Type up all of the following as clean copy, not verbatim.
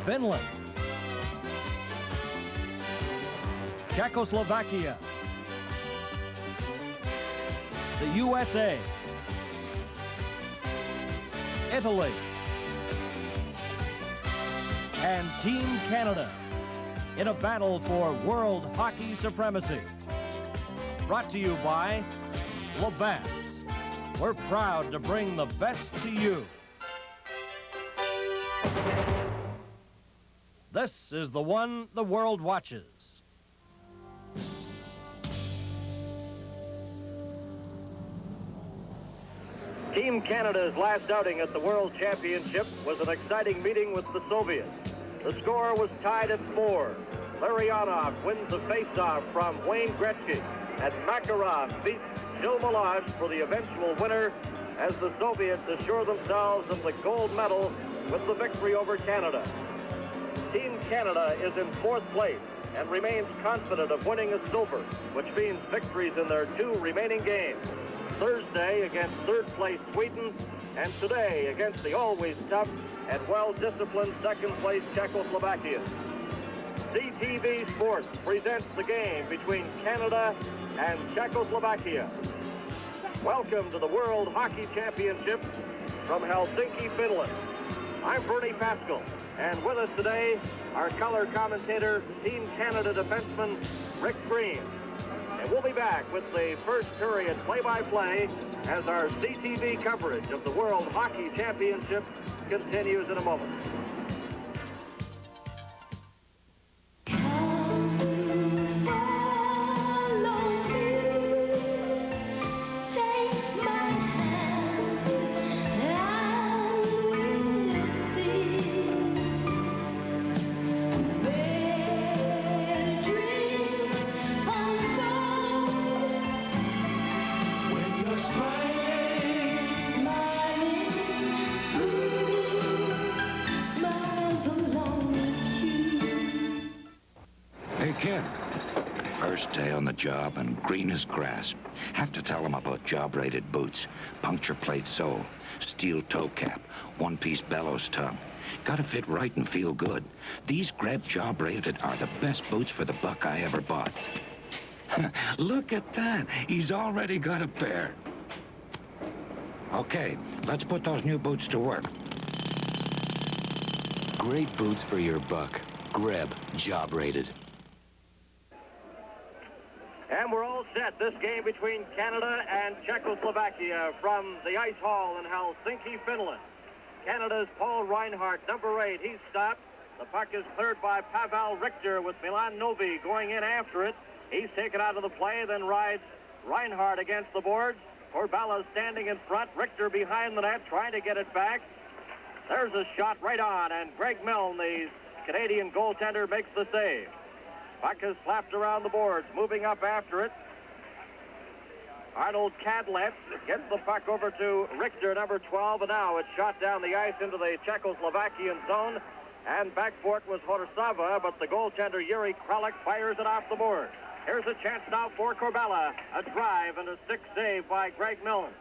Finland, Czechoslovakia, the USA, Italy, and Team Canada in a battle for world hockey supremacy. Brought to you by Labatt's. We're proud to bring the best to you. This is the one the world watches. Team Canada's last outing at the World Championship was an exciting meeting with the Soviets. The score was tied at 4. Larionov wins the face-off from Wayne Gretzky, and Makarov beats Gilles Meloche for the eventual winner as the Soviets assure themselves of the gold medal with the victory over Canada. Team Canada is in 4th place and remains confident of winning a silver, which means victories in their 2 remaining games. Thursday against 3rd place Sweden, and today against the always tough and well-disciplined 2nd place Czechoslovakia. CTV Sports presents the game between Canada and Czechoslovakia. Welcome to the World Hockey Championship from Helsinki, Finland. I'm Bernie Pascal, and with us today, our color commentator, Team Canada defenseman, Rick Green. And we'll be back with the first period play-by-play as our CTV coverage of the World Hockey Championship continues in a moment. Hey, kid. First day on the job and green as grass. Have to tell them about job-rated boots, puncture plate sole, steel toe cap, one-piece bellows tongue. Gotta fit right and feel good. These Greb job-rated are the best boots for the buck I ever bought. Look at that. He's already got a pair. Okay, let's put those new boots to work. Great boots for your buck. Greb job-rated. And we're all set. This game between Canada and Czechoslovakia from the ice hall in Helsinki, Finland. Canada's Paul Reinhardt, number 8. He's stopped. The puck is cleared by Pavel Richter with Milan Novi going in after it. He's taken out of the play, then rides Reinhardt against the boards. Corbella standing in front. Richter behind the net trying to get it back. There's a shot right on, and Greg Milne, the Canadian goaltender, makes the save. Puck is flapped around the boards, moving up after it. Arnold Kadlec gets the puck over to Richter, number 12, and now it's shot down the ice into the Czechoslovakian zone, and back for it was Horsava, but the goaltender Yuri Kralik fires it off the board. Here's a chance now for Corbella, a drive and a stick save by Greg Milne.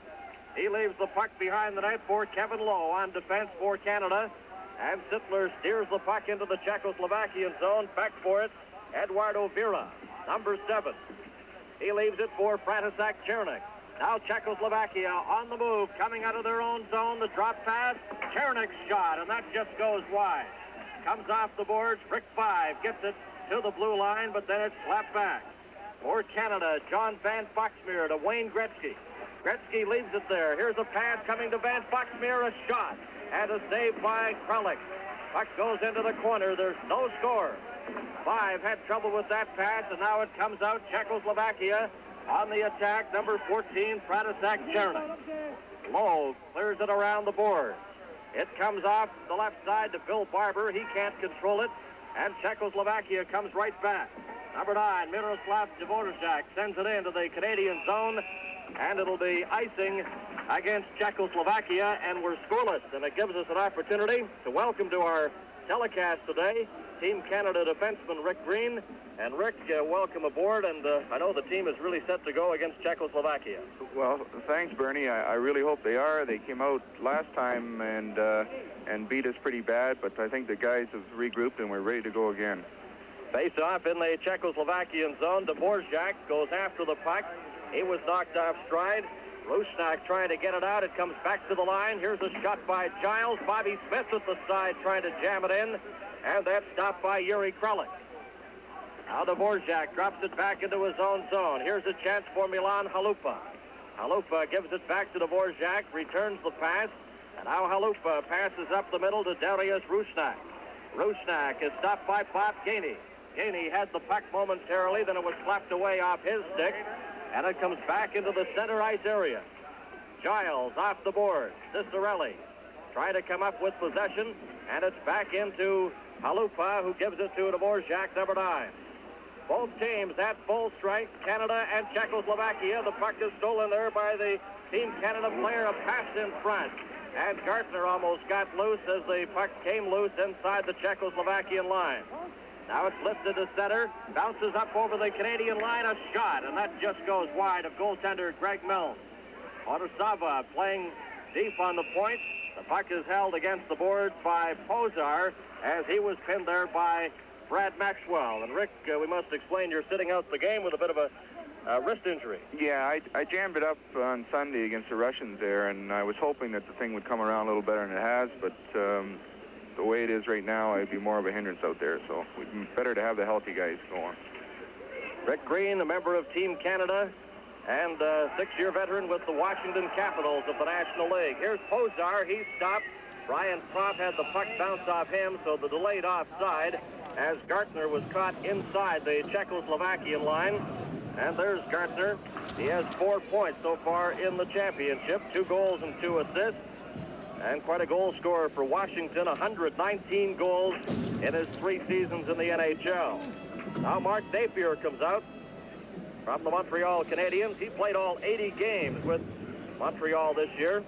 He leaves the puck behind the net for Kevin Lowe on defense for Canada, and Sittler steers the puck into the Czechoslovakian zone. Back for it, Eduardo Vera, number 7. He leaves it for Fratisak Chernik. Now Czechoslovakia on the move, coming out of their own zone. The drop pass, Chernik's shot, and that just goes wide. Comes off the boards, Rick 5 gets it to the blue line, but then it's slapped back. For Canada, John Van Foxmeer to Wayne Gretzky. Gretzky leaves it there. Here's a pass coming to Van Foxmeer, a shot, and a save by Kralik. Puck goes into the corner. There's no score. 5 had trouble with that pass, and now it comes out Czechoslovakia on the attack. Number 14, Fratisak Chernik. Lowe clears it around the board. It comes off the left side to Bill Barber. He can't control it, and Czechoslovakia comes right back. Number 9, Miroslav Dvorak sends it into the Canadian zone, and it'll be icing against Czechoslovakia, and we're scoreless. And it gives us an opportunity to welcome to our telecast today Team Canada defenseman Rick Green. And Rick, welcome aboard, and I know the team is really set to go against Czechoslovakia. Well, thanks, Bernie. I really hope they are. They came out last time and beat us pretty bad, but I think the guys have regrouped and we're ready to go again. Face off in the Czechoslovakian zone. Dvorak goes after the puck. He was knocked off stride. Rusnak trying to get it out. It comes back to the line. Here's a shot by Giles. Bobby Smith at the side trying to jam it in, and that's stopped by Yuri Kralik. Now Dvorak drops it back into his own zone. Here's a chance for Milan Halupa. Halupa gives it back to Dvorak, returns the pass, and now Halupa passes up the middle to Darius Rusnak. Rusnak is stopped by Bob Gainey. Gainey had the puck momentarily, then it was slapped away off his stick, and it comes back into the center ice area. Giles off the board. Cicerelli trying to come up with possession, and it's back into Halupa, who gives it to Dvorak, number 9. Both teams at full strength, Canada and Czechoslovakia. The puck is stolen there by the Team Canada player. A pass in front. And Gartner almost got loose as the puck came loose inside the Czechoslovakian line. Now it's lifted to center. Bounces up over the Canadian line. A shot, and that just goes wide of goaltender Greg Milnes. Otasava playing deep on the point. The puck is held against the boards by Pozar as he was pinned there by Brad Maxwell. And Rick, we must explain you're sitting out the game with a bit of a wrist injury. Yeah, I jammed it up on Sunday against the Russians there, and I was hoping that the thing would come around a little better than it has, but the way it is right now, I'd be more of a hindrance out there, so it'd be better to have the healthy guys going. Rick Green, a member of Team Canada and a 6-year veteran with the Washington Capitals of the National League. Here's Pozar. He's stopped. Brian Propp had the puck bounce off him, so the delayed offside as Gartner was caught inside the Czechoslovakian line. And there's Gartner. He has 4 points so far in the championship, 2 goals and 2 assists. And quite a goal scorer for Washington, 119 goals in his 3 seasons in the NHL. Now Mark Napier comes out from the Montreal Canadiens. He played all 80 games with Montreal this year.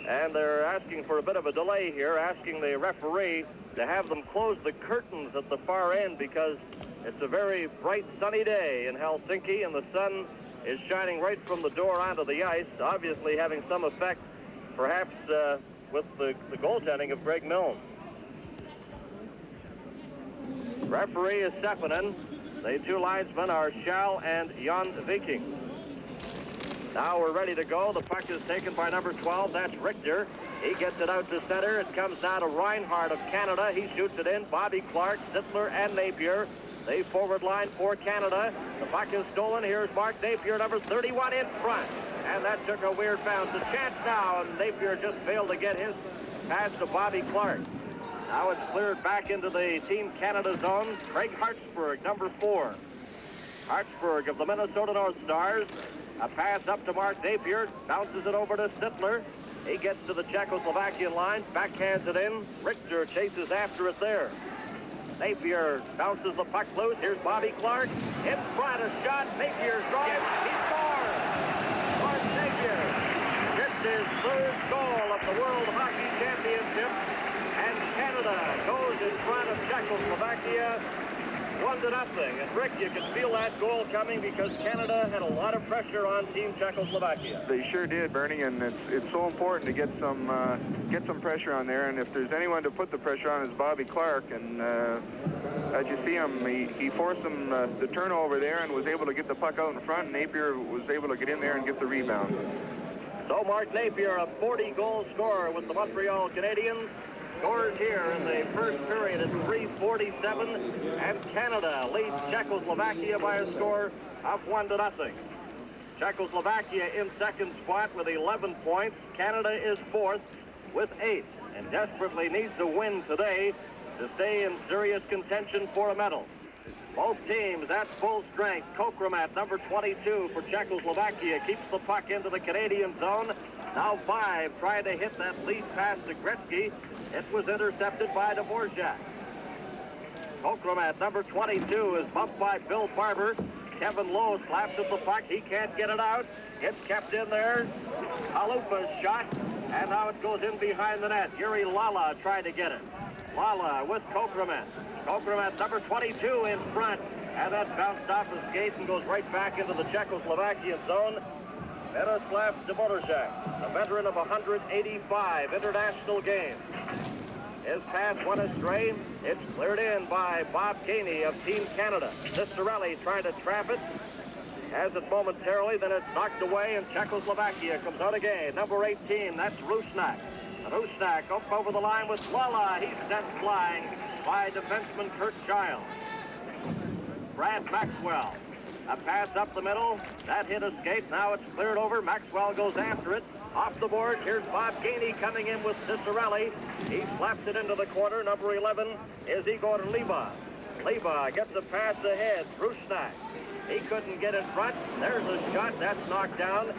And they're asking for a bit of a delay here, asking the referee to have them close the curtains at the far end because it's a very bright sunny day in Helsinki and the sun is shining right from the door onto the ice, obviously having some effect perhaps with the goaltending of Greg Milnes. Referee is Sepinen. The 2 linesmen are Schall and Jan Viking. Now we're ready to go. The puck is taken by number 12. That's Richter. He gets it out to center. It comes now to Reinhardt of Canada. He shoots it in. Bobby Clark, Sittler, and Napier. The forward line for Canada. The puck is stolen. Here's Mark Napier, number 31, in front. And that took a weird bounce. A chance now, and Napier just failed to get his pass to Bobby Clark. Now it's cleared back into the Team Canada zone. Craig Hartsburg, number 4. Hartsburg of the Minnesota North Stars. A pass up to Mark Napier. Bounces it over to Sittler. He gets to the Czechoslovakian line. Backhands it in. Richter chases after it there. Napier bounces the puck loose. Here's Bobby Clark. In front, a shot. Napier drives. He scores! Mark Napier gets his 3rd goal of the World Hockey Championship. And Canada goes in front of Czechoslovakia 1-0. And Rick, you can feel that goal coming because Canada had a lot of pressure on Team Czechoslovakia. They sure did, Bernie, and it's so important to get some pressure on there. And if there's anyone to put the pressure on, is Bobby Clark. And as you see him, he forced them the turnover there and was able to get the puck out in front. Napier was able to get in there and get the rebound. So Mark Napier, a 40-goal scorer with the Montreal Canadiens, scores here in the first period at 3:47, and Canada leads Czechoslovakia by a score of 1-0. Czechoslovakia in second spot with 11 points. Canada is 4th with 8 and desperately needs a win today to stay in serious contention for a medal. Both teams at full strength. Kokromat, number 22 for Czechoslovakia, keeps the puck into the Canadian zone. Now 5 trying to hit that lead pass to Gretzky. It was intercepted by Dvorak. Kokromat, number 22, is bumped by Bill Barber. Kevin Lowe slaps at the puck. He can't get it out. It's kept in there. Halupa's shot, and now it goes in behind the net. Yuri Lala trying to get it. Lala with Kokremet. Kokremet, number 22 in front, and that bounced off his skate and goes right back into the Czechoslovakian zone. Miroslav Dvorak, a veteran of 185 international games. His pass went astray. It's cleared in by Bob Gainey of Team Canada. Cisterelli trying to trap it. Has it momentarily, then it's knocked away, and Czechoslovakia comes out again. Number 18, that's Rusnak. Rusnak up over the line with Lala. He's sent flying by defenseman Kurt Giles. Brad Maxwell. A pass up the middle. That hit a skate. Now it's cleared over. Maxwell goes after it. Off the board, here's Bob Gainey coming in with Cicerelli. He slaps it into the corner. Number 11 is Igor Liba. Liba gets a pass ahead. Rusnak. He couldn't get in front. There's a shot. That's knocked down.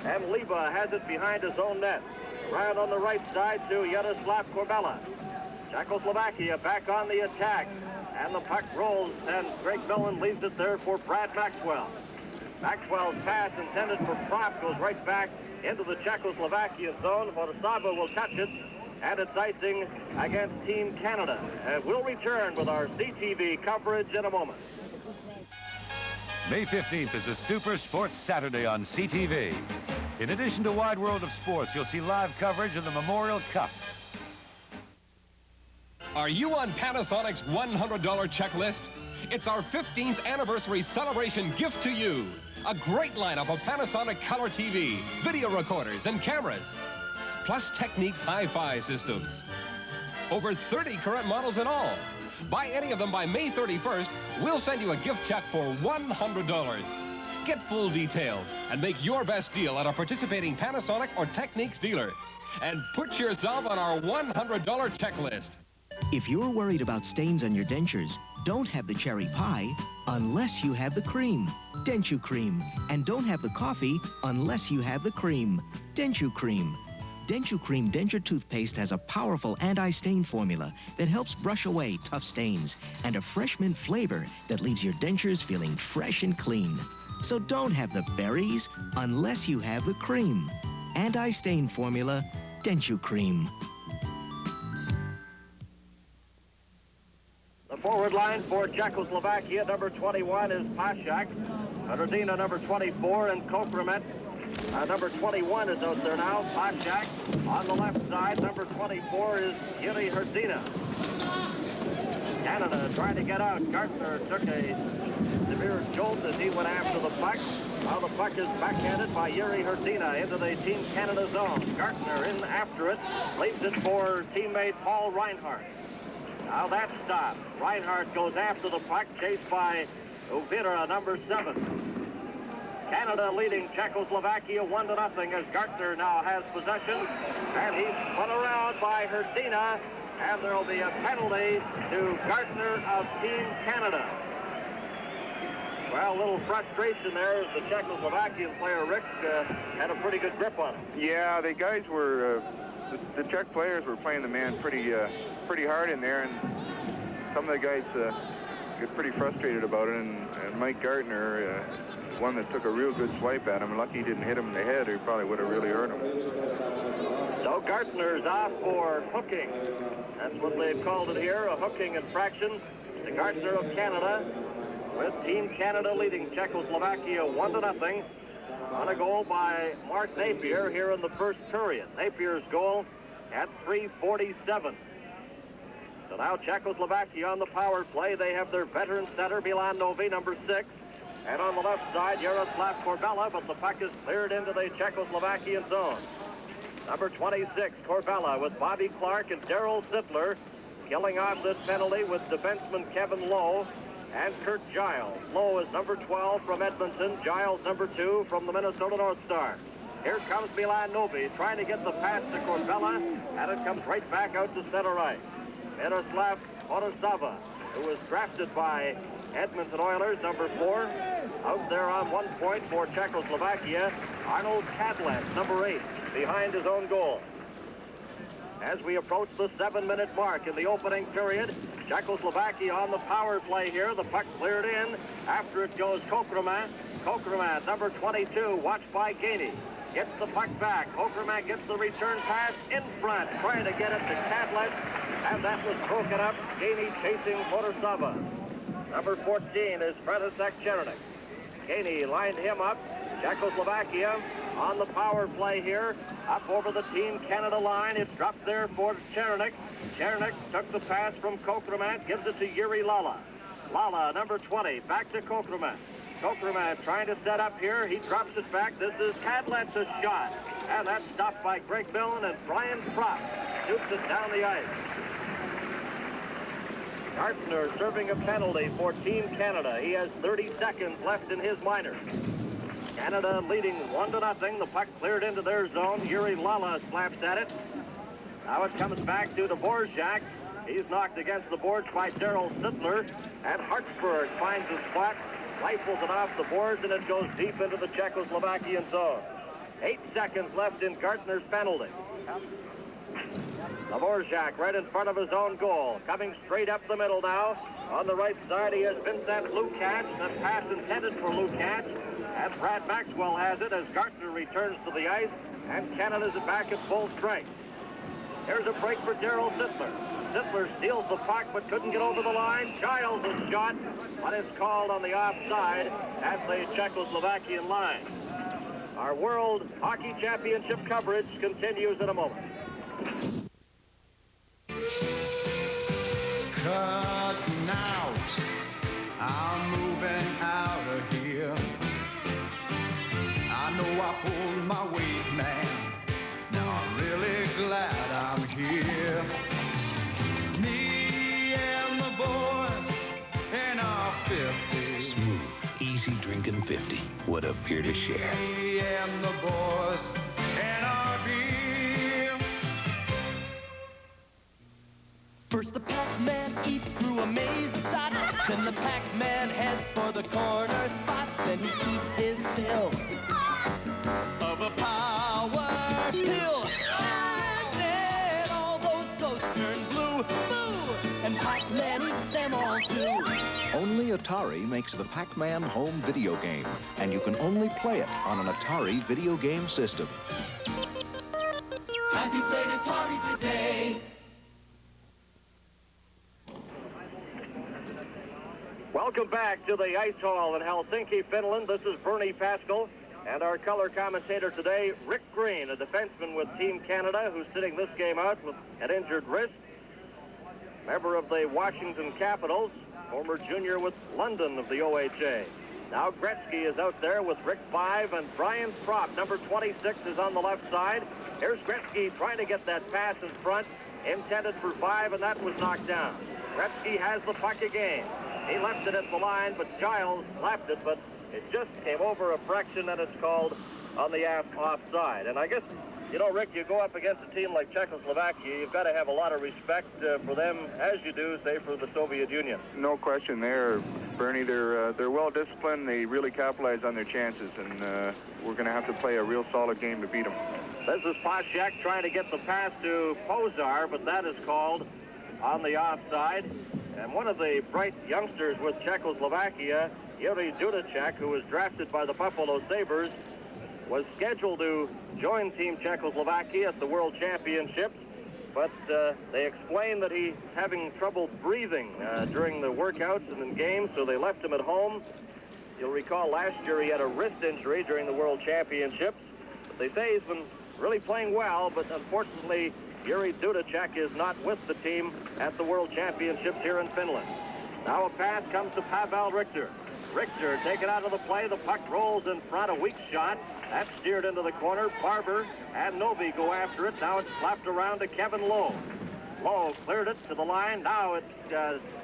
And Liba has it behind his own net. Round on the right side to Yaroslav Korbela. Czechoslovakia back on the attack. And the puck rolls, and Greg Millen leaves it there for Brad Maxwell. Maxwell's pass intended for Propp goes right back into the Czechoslovakian zone. Horosava will touch it, and it's icing against Team Canada. And we'll return with our CTV coverage in a moment. May 15th is a Super Sports Saturday on CTV. In addition to Wide World of Sports, you'll see live coverage of the Memorial Cup. Are you on Panasonic's $100 checklist? It's our 15th anniversary celebration gift to you. A great lineup of Panasonic color TV, video recorders, and cameras. Plus Technique's hi-fi systems. Over 30 current models in all. Buy any of them by May 31st, we'll send you a gift check for $100. Get full details and make your best deal at a participating Panasonic or Technique's dealer. And put yourself on our $100 checklist. If you're worried about stains on your dentures, don't have the cherry pie unless you have the cream. Denture Cream. And don't have the coffee unless you have the cream. Denture Cream. Denture Cream denture toothpaste has a powerful anti-stain formula that helps brush away tough stains and a fresh mint flavor that leaves your dentures feeling fresh and clean. So don't have the berries unless you have the cream. Anti-stain formula, Denture Cream. The forward line for Czechoslovakia, number 21 is Pashak. Hrdina, number 24, and Kokremet. Number 21 is out there now, Pashak. On the left side, number 24 is Yuri Hrdina. Canada trying to get out. Gartner took a severe jolt as he went after the puck. Now the puck is backhanded by Yuri Hrdina into the Team Canada zone. Gartner in after it, leaves it for teammate Paul Reinhardt. Now that's stopped. Reinhardt goes after the puck, chased by Uvira, number 7. Canada leading Czechoslovakia 1-0 as Gartner now has possession. And he's spun around by Hrdina, and there will be a penalty to Gartner of Team Canada. Well, a little frustration there as the Czechoslovakian player, Rick, had a pretty good grip on him. Yeah, the guys were, the Czech players were playing the man pretty hard in there, and some of the guys get pretty frustrated about it, and Mike Gartner, one that took a real good swipe at him. Lucky he didn't hit him in the head, or he probably would have really hurt him. So Gartner's off for hooking. That's what they've called it here, a hooking infraction. The Gartner of Canada, with Team Canada leading Czechoslovakia 1-0 on a goal by Mark Napier here in the first period. Napier's goal at 3:47. So now Czechoslovakia on the power play. They have their veteran center, Milan Novi, number 6. And on the left side, Yaroslav Korbela, but the puck is cleared into the Czechoslovakian zone. Number 26, Korbela, with Bobby Clark and Darryl Sittler, killing off this penalty with defenseman Kevin Lowe and Kurt Giles. Lowe is number 12 from Edmonton, Giles number 2 from the Minnesota North Stars. Here comes Milan Novi, trying to get the pass to Korbela, and it comes right back out to center right. Miroslav Horosava, who was drafted by Edmonton Oilers, number 4. Out there on 1 point for Czechoslovakia, Arnold Kadlec, number 8, behind his own goal. as we approach the 7-minute mark in the opening period. Czechoslovakia on the power play here. The puck cleared in. After it goes Kokroma. Kokroma, number 22, watched by Gainey. Gets the puck back. Kokroma gets the return pass in front, trying to get it to Kadlec, and that was broken up. Gainey chasing Horsava. Number 14 is František Černík. Gainey lined him up. Czechoslovakia on the power play here. Up over the Team Canada line. It's dropped there for Černík. Černík took the pass from Kokroma, gives it to Yuri Lala. Lala, number 20, back to Kokroma. Kokroma trying to set up here. He drops it back. This is Kadlec's shot. And that's stopped by Greg Millen, and Brian Propp shoots it down the ice. Gartner serving a penalty for Team Canada. He has 30 seconds left in his minors. Canada leading 1-0. The puck cleared into their zone. Yuri Lala slaps at it. Now it comes back to Dvorak. He's knocked against the boards by Daryl Sittler. And Hartsburg finds a spot, rifles it off the boards, and it goes deep into the Czechoslovakian zone. 8 seconds left in Gartner's penalty. Dvorak right in front of his own goal. Coming straight up the middle now. On the right side, he has Vincent Lukács. The pass intended for Lukács. And Brad Maxwell has it as Gartner returns to the ice. And Canada's back at full strength. Here's a break for Daryl Sittler. Sittler steals the puck but couldn't get over the line. Giles' shot, but it's called on the offside at the Czechoslovakian line. Our World Hockey Championship coverage continues in a moment. Cutting out, I'm moving out of here. I know I pulled my weight, man. Now I'm really glad I'm here. Me and the boys in our 50s. Smooth, easy drinking 50. What a beer to share. Me and the boys in our beer. First the Pac-Man eats through a maze of dots. Then the Pac-Man heads for the corner spots. Then he eats his fill of a power pill. And then all those ghosts turn blue. Boo! And Pac-Man eats them all too. Only Atari makes the Pac-Man home video game, and you can only play it on an Atari video game system. Have you played Atari today? Welcome back to the Ice Hall in Helsinki, Finland. This is Bernie Pascal, and our color commentator today, Rick Green, a defenseman with Team Canada, who's sitting this game out with an injured wrist. Member of the Washington Capitals, former junior with London of the OHA. Now Gretzky is out there with Rick Five, and Brian Propp, number 26, is on the left side. Here's Gretzky trying to get that pass in front, intended for Five, and that was knocked down. Gretzky has the puck again. He left it at the line, but Giles left it, but it just came over a fraction, and it's called on the offside. And I guess, you know, Rick, you go up against a team like Czechoslovakia, you've got to have a lot of respect for them, as you do, say, for the Soviet Union. No question there, Bernie. They're well disciplined. They really capitalize on their chances, and we're going to have to play a real solid game to beat them. This is Poshak trying to get the pass to Pozar, but that is called on the offside. And one of the bright youngsters with Czechoslovakia, Yuri Dudacek, who was drafted by the Buffalo Sabres, was scheduled to join Team Czechoslovakia at the World Championships, but they explained that he's having trouble breathing during the workouts and in games, so they left him at home. You'll recall last year he had a wrist injury during the World Championships, but they say he's been really playing well, but unfortunately Yuri Dudacek is not with the team at the World Championships here in Finland. Now a pass comes to Pavel Richter. Richter taken out of the play. The puck rolls in front. A weak shot. That's steered into the corner. Barber and Novi go after it. Now it's slapped around to Kevin Lowe. Lowe cleared it to the line. Now it's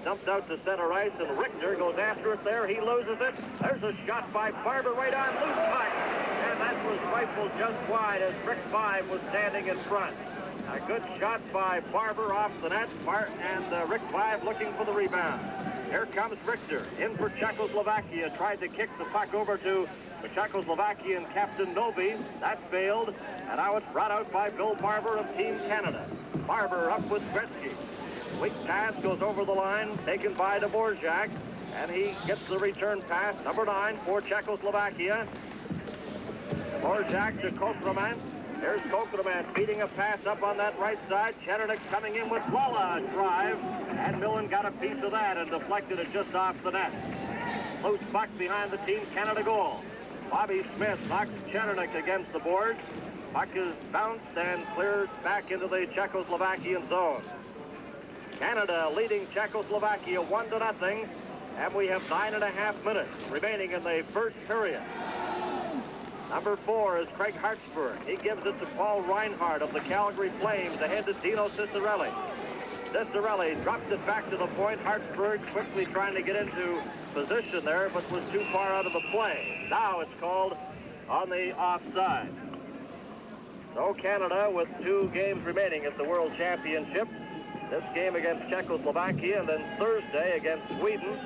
dumped out to center ice, and Richter goes after it there. He loses it. There's a shot by Barber right on loose puck. And that was rifled just wide as Rick Five was standing in front. A good shot by Barber off the net, and Rick Five looking for the rebound. Here comes Richter, in for Czechoslovakia, tried to kick the puck over to the Czechoslovakian captain Novi. That failed, and now it's brought out by Bill Barber of Team Canada. Barber up with Gretzky. Weak pass goes over the line, taken by Dvorak, and he gets the return pass, number 9 for Czechoslovakia. Dvorak to Kokraman. There's Kokraman beating a pass up on that right side. Chenernik coming in with Lala drive, and Millen got a piece of that and deflected it just off the net. Loose puck behind the Team Canada goal. Bobby Smith knocks Chenernik against the boards. Puck is bounced and cleared back into the Czechoslovakian zone. Canada leading Czechoslovakia 1-0, and we have 9.5 minutes remaining in the first period. Number 4 is Craig Hartsburg. He gives it to Paul Reinhardt of the Calgary Flames ahead to Dino Ciccarelli. Ciccarelli drops it back to the point. Hartsburg quickly trying to get into position there, but was too far out of the play. Now it's called on the offside. So Canada with 2 games remaining at the World Championship. This game against Czechoslovakia and then Thursday against Sweden.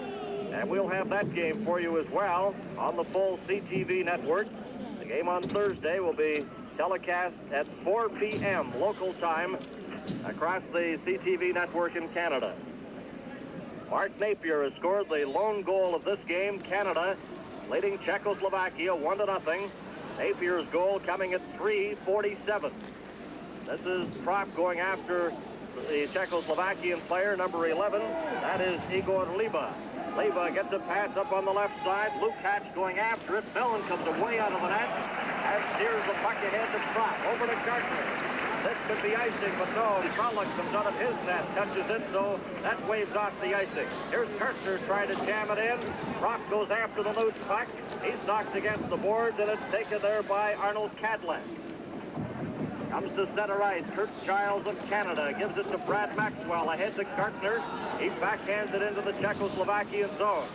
And we'll have that game for you as well on the full CTV network. The game on Thursday will be telecast at 4 p.m. local time across the CTV network in Canada. Mark Napier has scored the lone goal of this game. Canada leading Czechoslovakia 1-0. Napier's goal coming at 3:47. This is Propp going after the Czechoslovakian player, number 11. That is Igor Liba. Liba gets a pass up on the left side. Lukács going after it. Millen comes away out of the net and steers the puck ahead to Propp. Over to Gartner. This could be icing, but no. Trolloc comes out of his net, touches it, so that waves off the icing. Here's Kirchner trying to jam it in. Propp goes after the loose puck. He's knocked against the boards, and it's taken there by Arnold Cadland. Comes to center ice. Kurt Giles of Canada gives it to Brad Maxwell ahead to Gartner. He backhands it into the Czechoslovakian zone.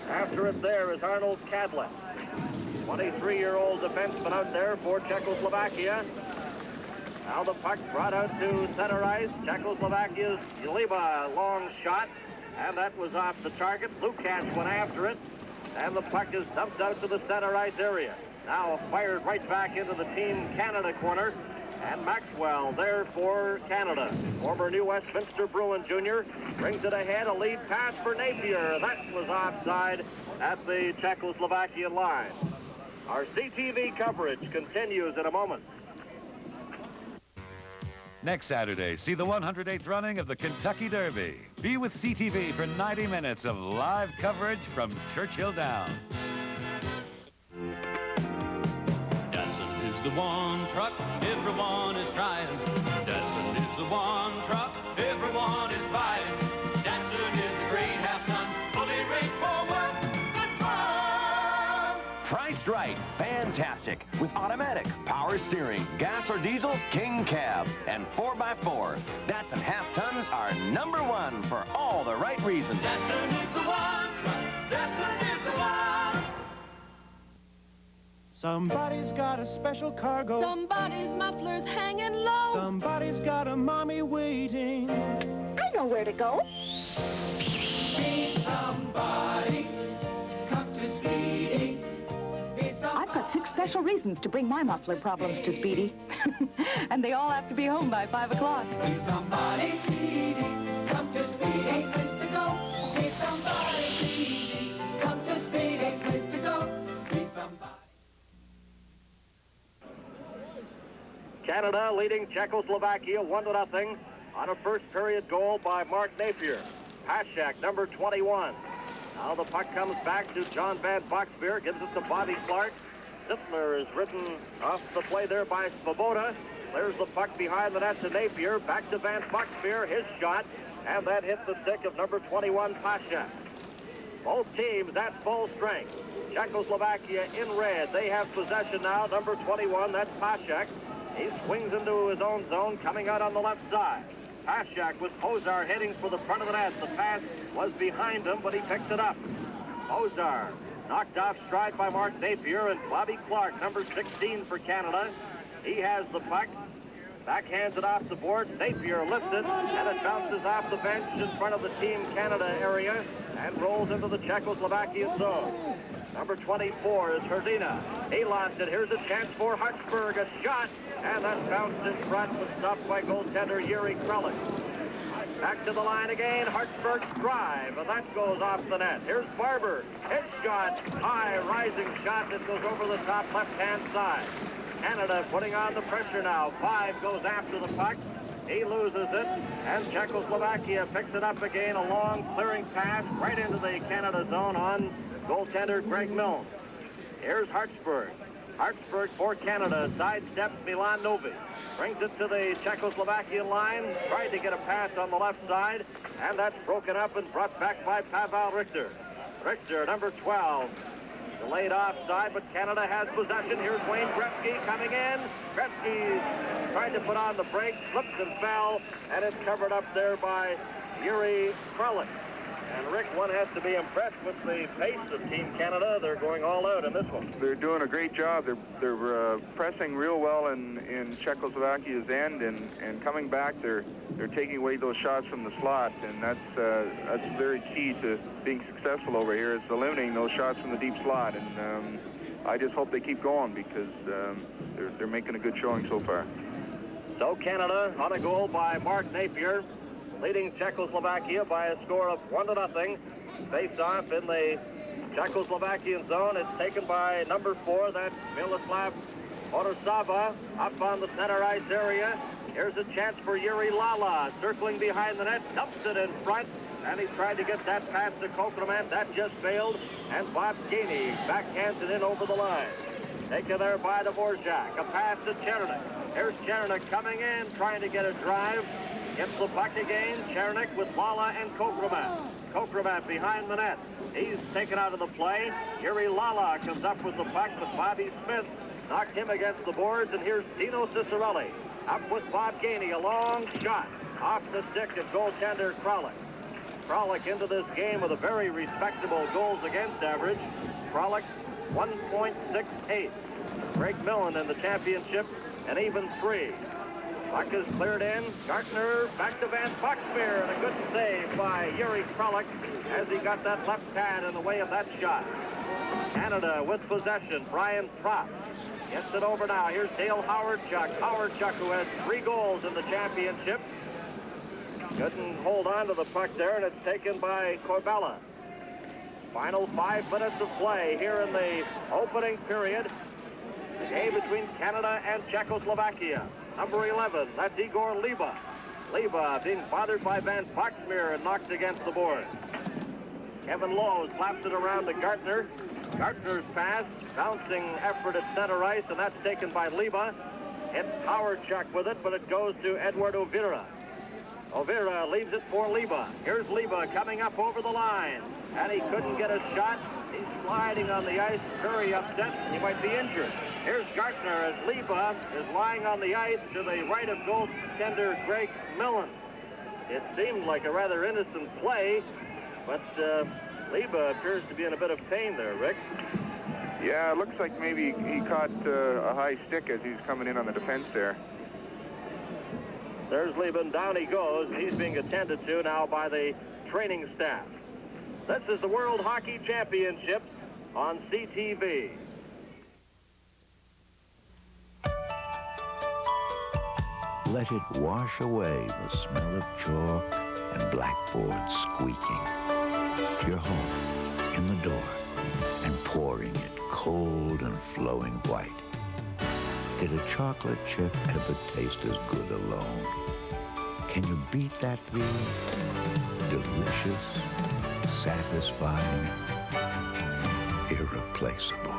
After it there is Arnold Cadland. 23-year-old defenseman out there for Czechoslovakia. Now the puck brought out to center ice. Czechoslovakia's Liba, long shot, and that was off the target. Lukács went after it, and the puck is dumped out to the center ice area. Now fired right back into the Team Canada corner, and Maxwell there for Canada. Former New Westminster Bruin Jr. brings it ahead, a lead pass for Napier. That was offside at the Czechoslovakian line. Our CTV coverage continues in a moment. Next Saturday, see the 108th running of the Kentucky Derby. Be with CTV for 90 minutes of live coverage from Churchill Downs. Datsun is the one truck everyone is trying. Datsun is the one truck everyone is buying. Datsun is a great half-ton, fully rate forward, good fun. Priced right, fantastic. With automatic, power steering, gas or diesel, king cab, and 4x4. Datsun half-tons are #1 for all the right reasons. Datsun is the one truck. Datsun is the one. Somebody's got a special cargo. Somebody's muffler's hanging low. Somebody's got a mommy waiting. I know where to go. Be somebody. Come to Speedy. I've got 6 special reasons to bring my muffler problems to Speedy. And they all have to be home by 5 o'clock. Be somebody, Speedy. Come to Speedy. Place to go. Be somebody, Speedy. Come to Speedy. Place to go. Be somebody. Canada leading Czechoslovakia 1-0 on a first period goal by Mark Napier. Paschak, number 21. Now the puck comes back to John Van Boxbeer, gives it to Bobby Clark. Sittler is ridden off the play there by Svoboda. There's the puck behind the net to Napier. Back to Van Boxbeer, his shot, and that hit the stick of number 21, Paschak. Both teams at full strength. Czechoslovakia in red. They have possession now. Number 21, that's Paschak. He swings into his own zone, coming out on the left side. Paschak with Pozar heading for the front of the net. The pass was behind him, but he picks it up. Pozar knocked off stride by Mark Napier, and Bobby Clark, number 16 for Canada. He has the puck. Backhands it off the board. Napier lifts it, and it bounces off the bench in front of the Team Canada area and rolls into the Czechoslovakian zone. Number 24 is Herdina. He lost it. Here's a chance for Hartsburg. A shot, and that's bounced in front, but stopped by goaltender Yuri Kralik. Back to the line again. Hartsburg's drive, and that goes off the net. Here's Barber. His shot, high rising shot that goes over the top left-hand side. Canada putting on the pressure now. 5 goes after the puck. He loses it, and Czechoslovakia picks it up again. A long clearing pass right into the Canada zone on goaltender Greg Milne. Here's Hartsburg. Hartsburg for Canada sidesteps Milan Novi. Brings it to the Czechoslovakian line. Tried to get a pass on the left side, and that's broken up and brought back by Pavel Richter. Richter, number 12. Delayed offside, but Canada has possession. Here's Wayne Gretzky coming in. Gretzky tried to put on the brakes, slipped and fell, and it's covered up there by Yuri Kralik. And Rick, one has to be impressed with the pace of Team Canada. They're going all out in this one. They're doing a great job. They're pressing real well in Czechoslovakia's end, and coming back, they're taking away those shots from the slot, and that's very key to being successful over here. It's eliminating those shots from the deep slot, and I just hope they keep going because they're making a good showing so far. So Canada on a goal by Mark Napier, leading Czechoslovakia by a score of 1-0. Face off in the Czechoslovakian zone. It's taken by number 4, that's Miloslav Orosava, up on the center ice area. Here's a chance for Yuri Lala, circling behind the net, dumps it in front, and he tried to get that pass to Kokrement. That just failed, and Bob Gainey backhands it in over the line. Taken there by Dvorak. A pass to Chernik. Here's Chernik coming in, trying to get a drive. Gets the puck again. Chernik with Lala and Kokrement. Kokrement behind the net. He's taken out of the play. Yuri Lala comes up with the puck, but Bobby Smith knocked him against the boards, and here's Dino Cicerelli. Up with Bob Gainey, a long shot off the stick of goaltender Kralik. Kralik into this game with a very respectable goals against average. Kralik 1.68. Greg Millen in the championship, an even 3. Puck is cleared in. Gartner back to Van Foxmeer, and a good save by Yuri Kralik as he got that left pad in the way of that shot. Canada with possession. Brian Propp gets it over now. Here's Dale Howardchuk. Howardchuk, who has 3 goals in the championship. Couldn't hold on to the puck there, and it's taken by Corbella. Final 5 minutes of play here in the opening period. The game between Canada and Czechoslovakia. Number 11, that's Igor Liba. Liba being bothered by Van Foxmeer and knocked against the board. Kevin Lowe slaps it around to Gartner. Gartner's pass, bouncing effort at center ice, and that's taken by Liba. Hits Howardchuk with it, but it goes to Edward Ovira. Ovira leaves it for Liba. Here's Liba coming up over the line, and he couldn't get a shot. He's sliding on the ice, very upset. He might be injured. Here's Gartner as Liba is lying on the ice to the right of goaltender Greg Millen. It seemed like a rather innocent play, but Liba appears to be in a bit of pain there, Rick. Yeah, it looks like maybe he caught a high stick as he's coming in on the defense there. There's Liban, down he goes, and he's being attended to now by the training staff. This is the World Hockey Championships on CTV. Let it wash away the smell of chalk and blackboard squeaking. You're home, in the door, and pouring it cold and flowing white. Did a chocolate chip ever taste as good alone? Can you beat that feeling? Delicious, satisfying, irreplaceable.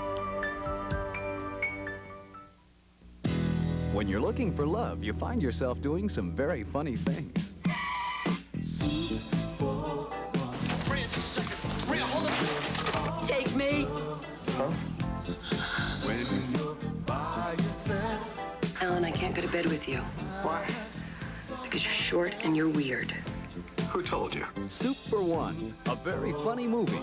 When you're looking for love, you find yourself doing some very funny things. Take me. Huh? Alan, I can't go to bed with you. Why? Because you're short and you're weird. Who told you? Super One, a very funny movie.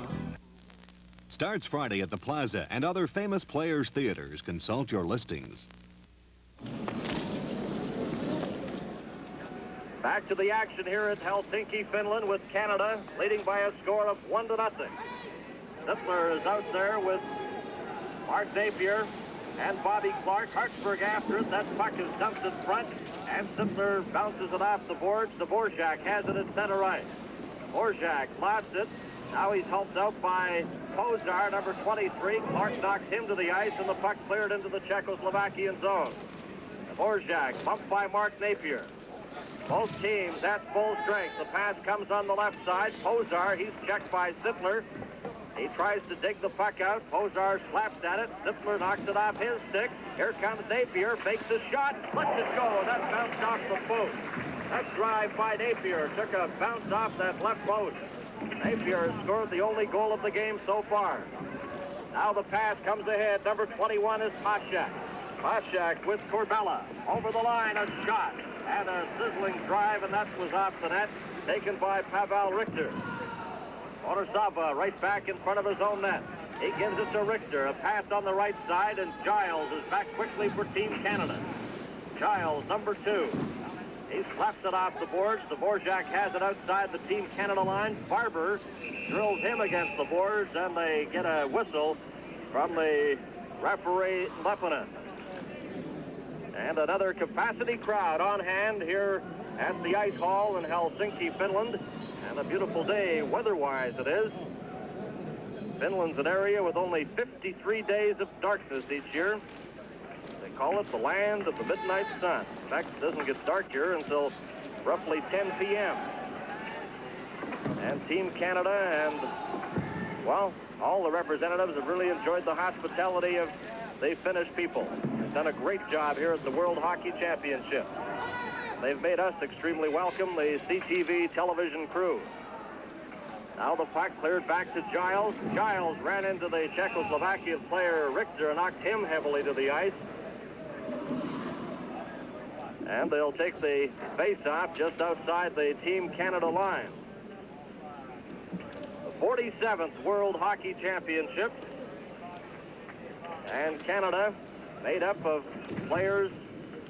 Starts Friday at the Plaza and other famous players' theaters. Consult your listings. Back to the action here at Helsinki, Finland, with Canada leading by a score of 1-0. Zippler is out there with Mark Napier and Bobby Clark. Hartsburg after it. That puck is dumped in front, and Zippler bounces it off the boards. Dvorak has it in center ice. Dvorak lost it. Now he's helped out by Pozar, number 23. Clark knocks him to the ice, and the puck cleared into the Czechoslovakian zone. Dvorak bumped by Mark Napier. Both teams at full strength. The pass comes on the left side. Pozar, he's checked by Zippler. He tries to dig the puck out. Pozar slaps at it. Zippler knocks it off his stick. Here comes Napier, makes a shot, lets it go. That bounced off the post. That drive by Napier took a bounce off that left post. Napier has scored the only goal of the game so far. Now the pass comes ahead. Number 21 is Mashak. Mashak with Corbella. Over the line, a shot. And a sizzling drive, and that was off the net, taken by Pavel Richter. Orsava right back in front of his own net. He gives it to Richter. A pass on the right side, and Giles is back quickly for Team Canada. Giles, number 2. He slaps it off the boards. Dvorak has it outside the Team Canada line. Barber drills him against the boards, and they get a whistle from the referee, Lepinen. And another capacity crowd on hand here at the Ice Hall in Helsinki, Finland. And a beautiful day weather-wise it is. Finland's an area with only 53 days of darkness each year. They call it the land of the midnight sun. In fact, it doesn't get dark here until roughly 10 p.m. And Team Canada and, well, all the representatives have really enjoyed the hospitality of the Finnish people. They've done a great job here at the World Hockey Championship. They've made us extremely welcome, the CTV television crew. Now the puck cleared back to Giles. Giles ran into the Czechoslovakian player Richter and knocked him heavily to the ice. And they'll take the face-off just outside the Team Canada line. The 47th World Hockey Championship. And Canada, made up of players,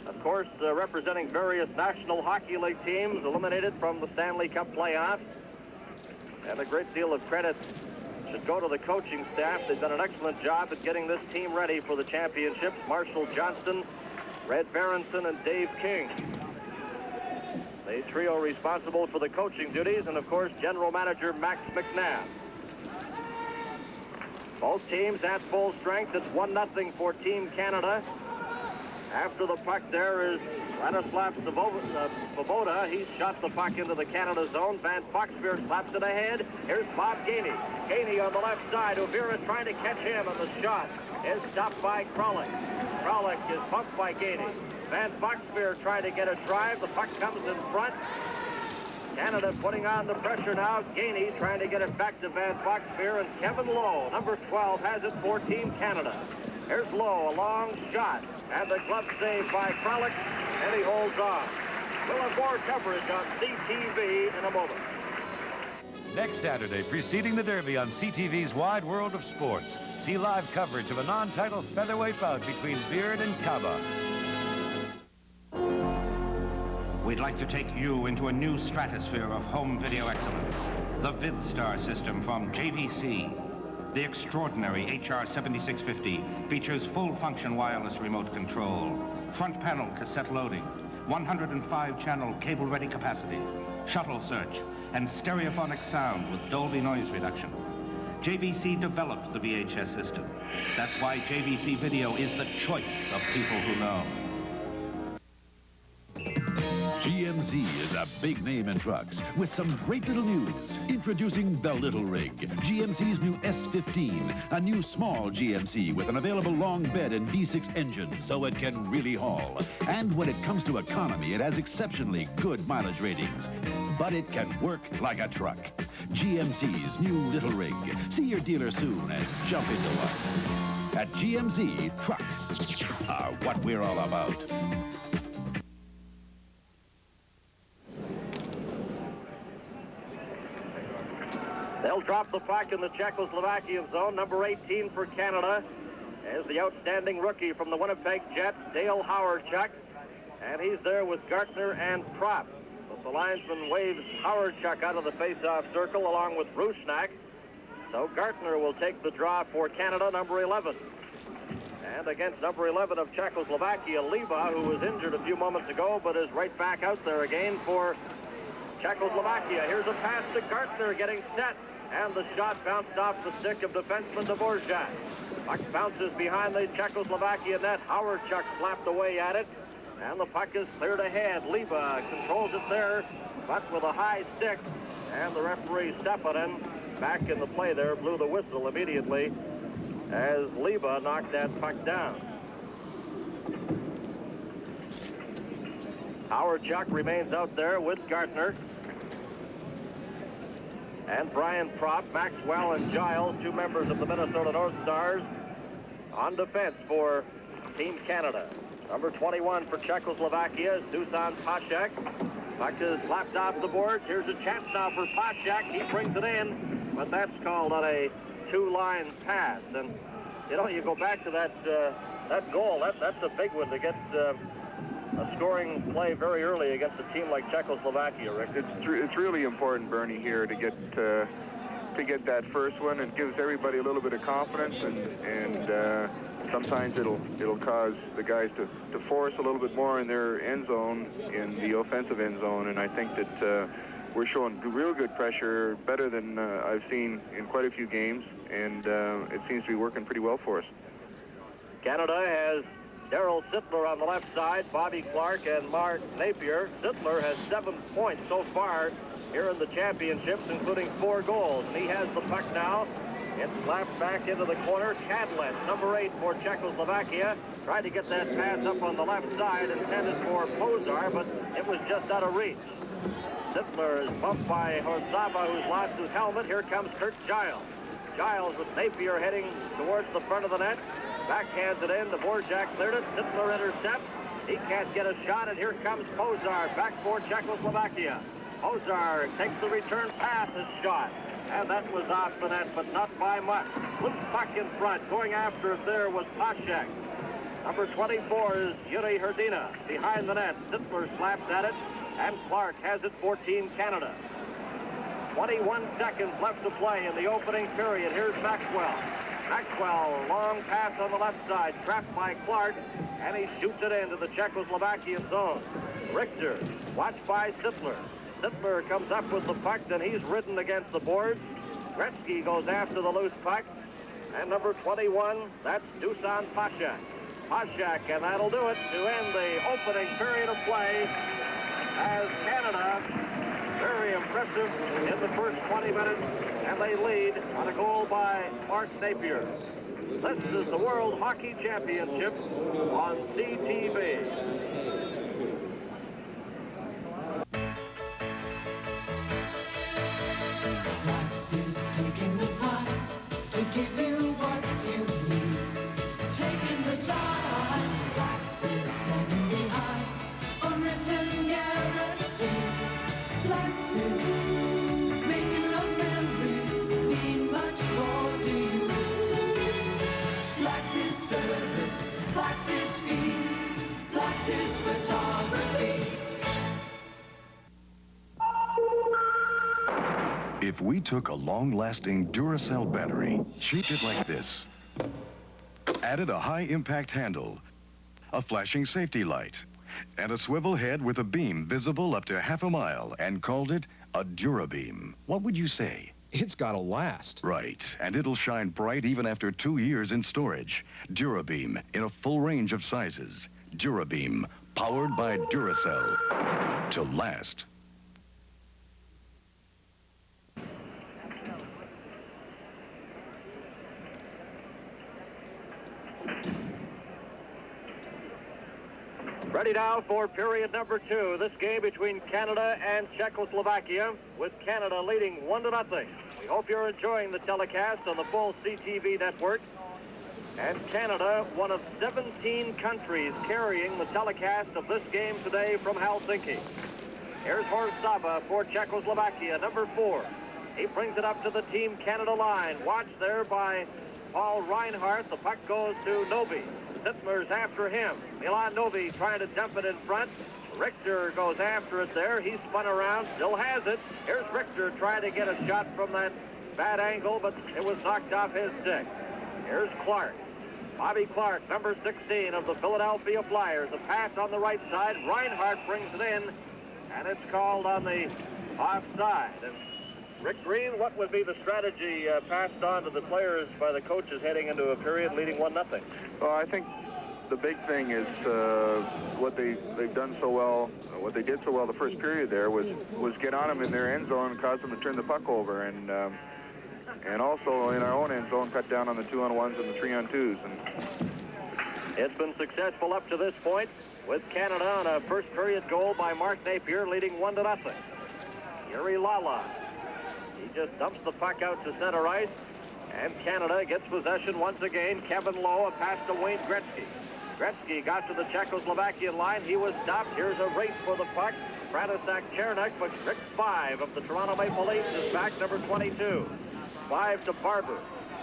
of course, representing various National Hockey League teams eliminated from the Stanley Cup playoffs. And a great deal of credit should go to the coaching staff. They've done an excellent job at getting this team ready for the championships. Marshall Johnston, Red Berenson, and Dave King. The trio responsible for the coaching duties, and of course, General Manager Max McNabb. Both teams at full strength. It's 1-0 for Team Canada. After the puck there is Ladislav Svoboda. He shot the puck into the Canada zone. Van Foxbeer slaps it ahead. Here's Bob Gainey. Gainey on the left side. Uvira trying to catch him, and the shot is stopped by Kralik. Kralik is bumped by Gainey. Van Foxbeer trying to get a drive. The puck comes in front. Canada putting on the pressure now. Gainey trying to get it back to Van Foxbeer, and Kevin Lowe, number 12, has it for Team Canada. Here's Lowe, a long shot, and the glove save by Kralik, and he holds on. We'll have more coverage on CTV in a moment. Next Saturday, preceding the Derby on CTV's Wide World of Sports, see live coverage of a non-title featherweight bout between Beard and Kaba. We'd like to take you into a new stratosphere of home video excellence. The VidStar system from JVC. The extraordinary HR7650 features full-function wireless remote control, front panel cassette loading, 105-channel cable-ready capacity, shuttle search, and stereophonic sound with Dolby noise reduction. JVC developed the VHS system. That's why JVC Video is the choice of people who know. GMC is a big name in trucks with some great little news. Introducing the Little Rig, GMC's new S15, a new small GMC with an available long bed and V6 engine so it can really haul. And when it comes to economy, it has exceptionally good mileage ratings. But it can work like a truck. GMC's new Little Rig. See your dealer soon and jump into one. At GMC, trucks are what we're all about. They'll drop the puck in the Czechoslovakian zone. Number 18 for Canada is the outstanding rookie from the Winnipeg Jets, Dale Howardchuk. And he's there with Gartner and Propp. The The linesman waves Howardchuk out of the face-off circle along with Rushnak. So Gartner will take the draw for Canada, number 11. And against number 11 of Czechoslovakia, Liba, who was injured a few moments ago, but is right back out there again for Czechoslovakia. Here's a pass to Gartner, getting set. And the shot bounced off the stick of defenseman Dvorak. Puck bounces behind the Czechoslovakia net. Howardchuk slapped away at it. And the puck is cleared ahead. Liba controls it there, but with a high stick. And the referee Stepanin, back in the play there, blew the whistle immediately as Liba knocked that puck down. Howardchuk remains out there with Gartner. And Brian Propp, Maxwell, and Giles, two members of the Minnesota North Stars, on defense for Team Canada. Number 21 for Czechoslovakia is Dusan Pashek. Puck is slapped off the boards. Here's a chance now for Pashek. He brings it in, but that's called on a two-line pass. And, you know, you go back to that goal. That's a big one to get a scoring play very early against a team like Czechoslovakia, Rick. It's really important, Bernie, here to get that first one. It gives everybody a little bit of confidence, and sometimes it'll cause the guys to force a little bit more in their end zone, in the offensive end zone. And I think that we're showing real good pressure, better than I've seen in quite a few games, and it seems to be working pretty well for us. Canada has Darryl Sittler on the left side, Bobby Clark, and Mark Napier. Sittler has 7 points so far here in the championships, including 4 goals. And he has the puck now. It's slapped back into the corner. Cadlet, number 8 for Czechoslovakia, tried to get that pass up on the left side, intended for Pozar, but it was just out of reach. Sittler is bumped by Horsaba, who's lost his helmet. Here comes Kurt Giles. Giles with Napier heading towards the front of the net. Backhands it in. Dvorak cleared it. Sittler intercepts. He can't get a shot, and here comes Pozar back for Czechoslovakia. Pozar takes the return pass, his shot. And that was off the net, but not by much. Loose puck in front. Going after it there was Pashek. Number 24 is Yuri Hrdina. Behind the net, Sittler slaps at it, and Clark has it for Team Canada. 21 seconds left to play in the opening period. Here's Maxwell. Maxwell, long pass on the left side, trapped by Clark, and he shoots it into the Czechoslovakian zone. Richter, watched by Sittler. Sittler comes up with the puck, and he's ridden against the boards. Gretzky goes after the loose puck. And number 21, that's Dusan Pashek. Pashek, and that'll do it to end the opening period of play as Canada, very impressive in the first 20 minutes, and they lead on a goal by Mark Napier. This is the World Hockey Championship on CTV. Max is taking the time to give you what you need. Taking the time, Max is standing behind a written guarantee. Max is making those memories mean much more to you. Max's service, Max's speed, Max's photography. If we took a long-lasting Duracell battery, shaped it like this, added a high-impact handle, a flashing safety light, and a swivel head with a beam visible up to half a mile, and called it a DuraBeam, what would you say? It's gotta last. Right, and it'll shine bright even after 2 years in storage. DuraBeam, in a full range of sizes. DuraBeam, powered by Duracell. To last. Ready now for period number 2. This game between Canada and Czechoslovakia, with Canada leading 1-0. We hope you're enjoying the telecast on the full CTV network. And Canada, one of 17 countries carrying the telecast of this game today from Helsinki. Here's Horsaba for Czechoslovakia, number 4. He brings it up to the Team Canada line. Watched there by Paul Reinhardt. The puck goes to Novi. Sittler's after him. Milan Novi trying to dump it in front. Richter goes after it there. He spun around, still has it. Here's Richter trying to get a shot from that bad angle, but it was knocked off his stick. Here's Clark. Bobby Clark, number 16 of the Philadelphia Flyers. A pass on the right side. Reinhardt brings it in, and it's called on the offside. And Rick Green, what would be the strategy passed on to the players by the coaches heading into a period leading 1-0? Well, I think the big thing is what they've done so well, what they did so well the first period there was get on them in their end zone and cause them to turn the puck over, and also in our own end zone cut down on the 2-on-1s and the 3-on-2s. And it's been successful up to this point, with Canada on a first period goal by Mark Napier leading 1-0. Yuri Lala, he just dumps the puck out to center ice, and Canada gets possession once again. Kevin Lowe, a pass to Wayne Gretzky. Gretzky got to the Czechoslovakian line. He was stopped. Here's a race for the puck. Pratisak Chernak, but Rick 5 of the Toronto Maple Leafs is back, number 22. 5 to Barber.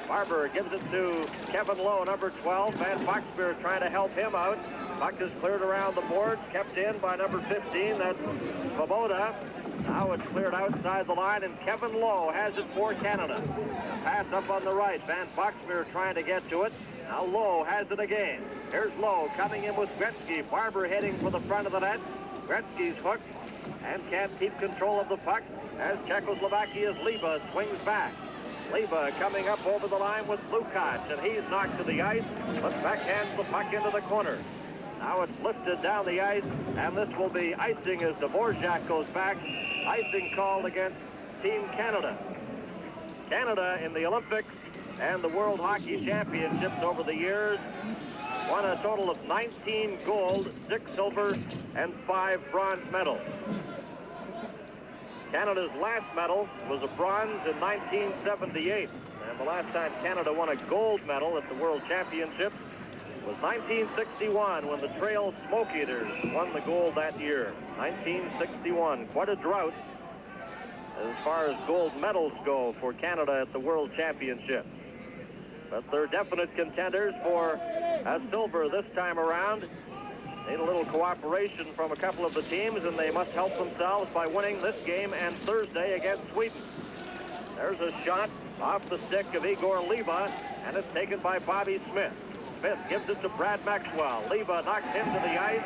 Barber gives it to Kevin Lowe, number 12. Van Foxbeer trying to help him out. Puck is cleared around the boards, kept in by number 15. That's Svoboda. Now it's cleared outside the line, and Kevin Lowe has it for Canada. Pass up on the right. Van Foxbeer trying to get to it. Now Lowe has it again. Here's Lowe coming in with Gretzky. Barber heading for the front of the net. Gretzky's hooked and can't keep control of the puck as Czechoslovakia's Liba swings back. Liba coming up over the line with Lukács, and he's knocked to the ice, but backhands the puck into the corner. Now it's lifted down the ice, and this will be icing as Dvorak goes back. Icing called against Team Canada. Canada in the Olympics and the World Hockey Championships over the years won a total of 19 gold, 6 silver, and 5 bronze medals. Canada's last medal was a bronze in 1978, and the last time Canada won a gold medal at the World Championships was 1961, when the Trail Smoke Eaters won the gold that year. 1961, quite a drought as far as gold medals go for Canada at the World Championships. But they're definite contenders for a silver this time around. Need a little cooperation from a couple of the teams, and they must help themselves by winning this game and Thursday against Sweden. There's a shot off the stick of Igor Liba, and it's taken by Bobby Smith. Smith gives it to Brad Maxwell. Liba knocks him to the ice.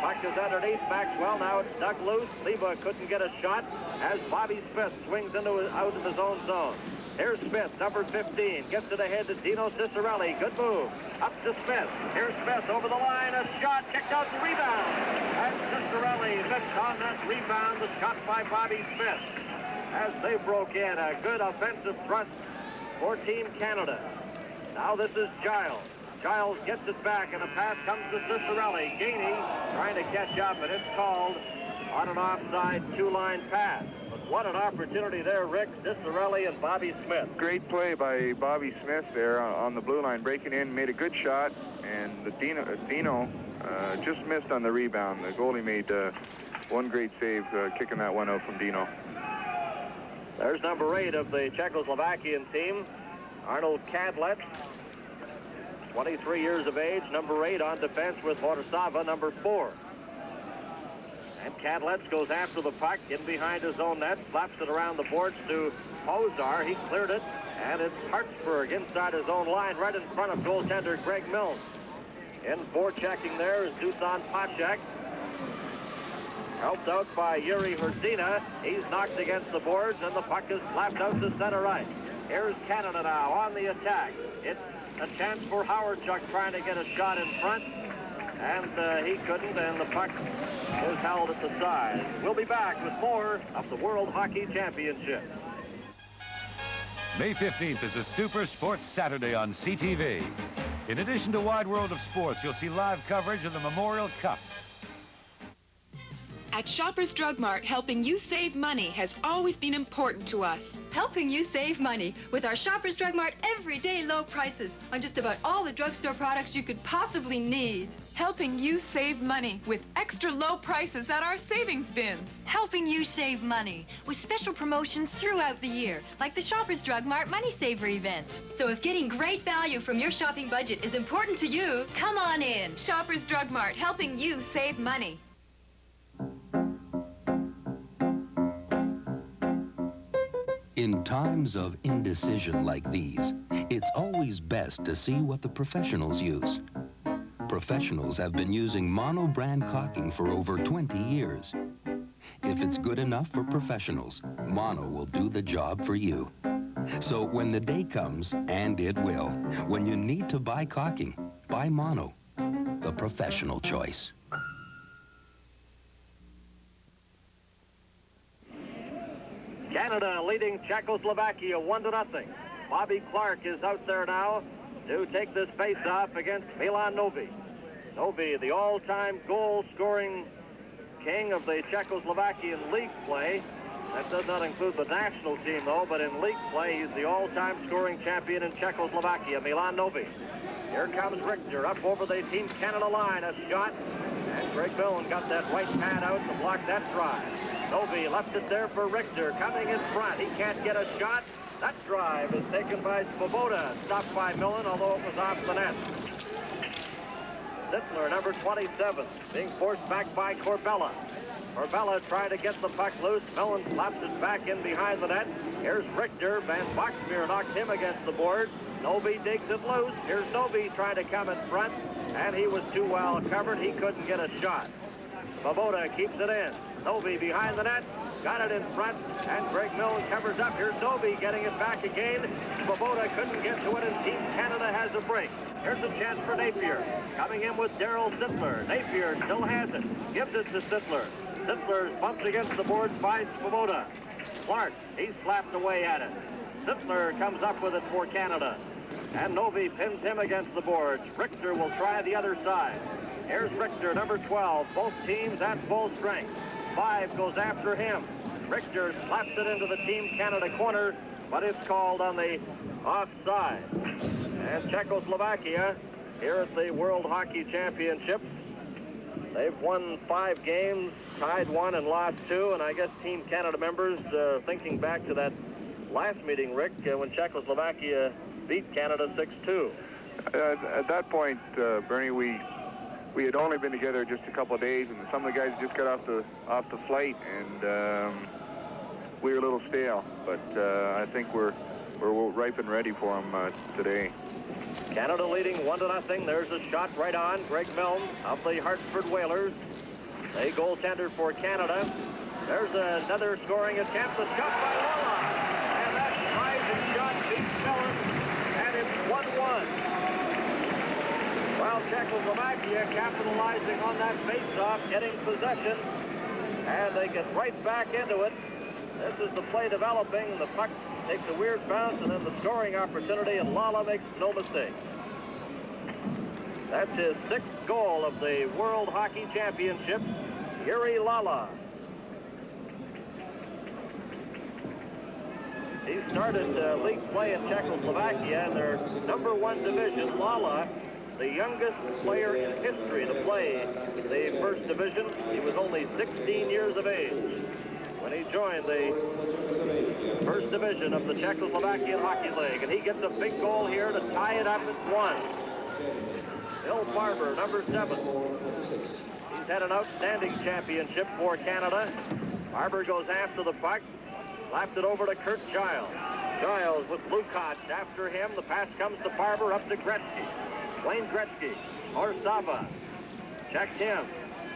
Puck is underneath Maxwell. Now it's dug loose. Liba couldn't get a shot as Bobby Smith swings out of his own zone. Here's Smith, number 15. Gets it ahead to Dino Ciccarelli. Good move. Up to Smith. Here's Smith over the line. A shot kicked out the rebound. And Ciccarelli missed on that rebound. The shot by Bobby Smith. As they broke in, a good offensive thrust for Team Canada. Now this is Giles. Giles gets it back, and a pass comes to Ciccarelli. Gainey trying to catch up, and it's called on an offside two-line pass. But what an opportunity there, Rick. Ciccarelli and Bobby Smith. Great play by Bobby Smith there on the blue line, breaking in, made a good shot, and the Dino just missed on the rebound. The goalie made one great save, kicking that one out from Dino. There's number 8 of the Czechoslovakian team, Arnold Kadlec. 23 years of age, number 8 on defense with Horsava, number 4. And Kadlec goes after the puck in behind his own net, slaps it around the boards to Pozar. He cleared it, and it's Hartsburg inside his own line, right in front of goaltender Greg Milnes. In forechecking there is Dusan Pacek. Helped out by Yuri Hrdina. He's knocked against the boards, and the puck is slapped out to center right. Here's Canada now on the attack. It's a chance for Howardchuk trying to get a shot in front, and he couldn't, and the puck is held at the side. We'll be back with more of the World Hockey Championship. May 15th is a Super Sports Saturday on CTV. In addition to Wide World of Sports, you'll see live coverage of the Memorial Cup. At Shoppers Drug Mart, helping you save money has always been important to us. Helping you save money with our Shoppers Drug Mart everyday low prices on just about all the drugstore products you could possibly need. Helping you save money with extra low prices at our savings bins. Helping you save money with special promotions throughout the year, like the Shoppers Drug Mart Money Saver event. So if getting great value from your shopping budget is important to you, come on in. Shoppers Drug Mart, helping you save money. In times of indecision like these, it's always best to see what the professionals use. Professionals have been using mono brand caulking for over 20 years. If it's good enough for professionals, mono will do the job for you. So when the day comes, and it will, when you need to buy caulking, buy mono, the professional choice. Canada leading Czechoslovakia 1-0. Bobby Clark is out there now to take this face-off against Milan Novi. Novi, the all-time goal-scoring king of the Czechoslovakian league play. That does not include the national team, though, but in league play, he's the all-time scoring champion in Czechoslovakia, Milan Novi. Here comes Richter up over the Team Canada line. A shot, and Greg Millen got that right pad out to block that drive. Novi left it there for Richter, coming in front. He can't get a shot. That drive is taken by Svoboda, stopped by Millen, although it was off the net. Sittler, number 27, being forced back by Corbella. Corbella trying to get the puck loose. Millen slaps it back in behind the net. Here's Richter. Van Boxmeer knocked him against the board. Novi digs it loose. Here's Novi trying to come in front, and he was too well covered. He couldn't get a shot. Svoboda keeps it in. Novi behind the net. Got it in front, and Greg Millen covers up. Here's Novi getting it back again. Svoboda couldn't get to it, and Team Canada has a break. Here's a chance for Napier. Coming in with Daryl Sittler. Napier still has it. Gives it to Sittler. Sittler bumps against the boards by Svoboda. Clark, he's slapped away at it. Sittler comes up with it for Canada. And Novi pins him against the boards. Richter will try the other side. Here's Richter, number 12. Both teams at full strength. 5 goes after him. Richter slaps it into the Team Canada corner, but it's called on the offside. And Czechoslovakia, here at the World Hockey Championships, they've won 5 games, tied 1 and lost 2, and I guess Team Canada members, thinking back to that last meeting, Rick, when Czechoslovakia beat Canada 6-2. At that point, Bernie, we had only been together just a couple of days, and some of the guys just got off the flight, and we were a little stale. But I think we're ripe and ready for them today. Canada leading 1-0. There's a shot right on. Greg Milne of the Hartford Whalers. A goaltender for Canada. There's another scoring attempt. A shot by Lala. And that rising shot beats Milne. And it's 1-1. Well, Czechoslovakia capitalizing on that face-off, getting possession. And they get right back into it. This is the play developing. The puck takes a weird bounce, and then the scoring opportunity, and Lala makes no mistake. That's his 6th goal of the World Hockey Championships, Yuri Lala. He started league play in Czechoslovakia in their #1 division. Lala, the youngest player in history to play the first division. He was only 16 years of age when he joined the first division of the Czechoslovakian Hockey League, and he gets a big goal here to tie it up at 1. Bill Barber, number 7. He's had an outstanding championship for Canada. Barber goes after the puck, slapped it over to Kurt Giles. Giles with Lukács after him. The pass comes to Barber, up to Gretzky. Wayne Gretzky, Horsava, checked him.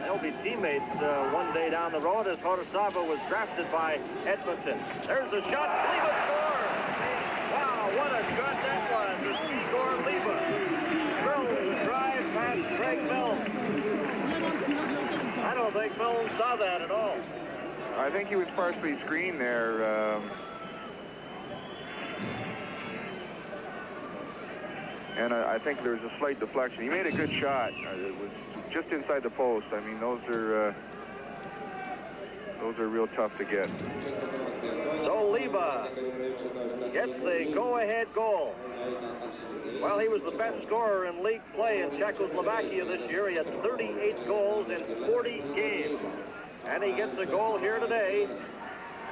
They'll be teammates one day down the road, as Horsava was drafted by Edmonton. There's a shot. Leva scores. Wow, what a shot that was. The score, Leva. Drills the drive past Greg Milne. I don't think Milne saw that at all. I think he was partially screened there. And I think there was a slight deflection. He made a good shot. It was just inside the post. I mean, those are real tough to get. So Leva gets the go-ahead goal. Well, he was the best scorer in league play in Czechoslovakia this year. He had 38 goals in 40 games. And he gets a goal here today.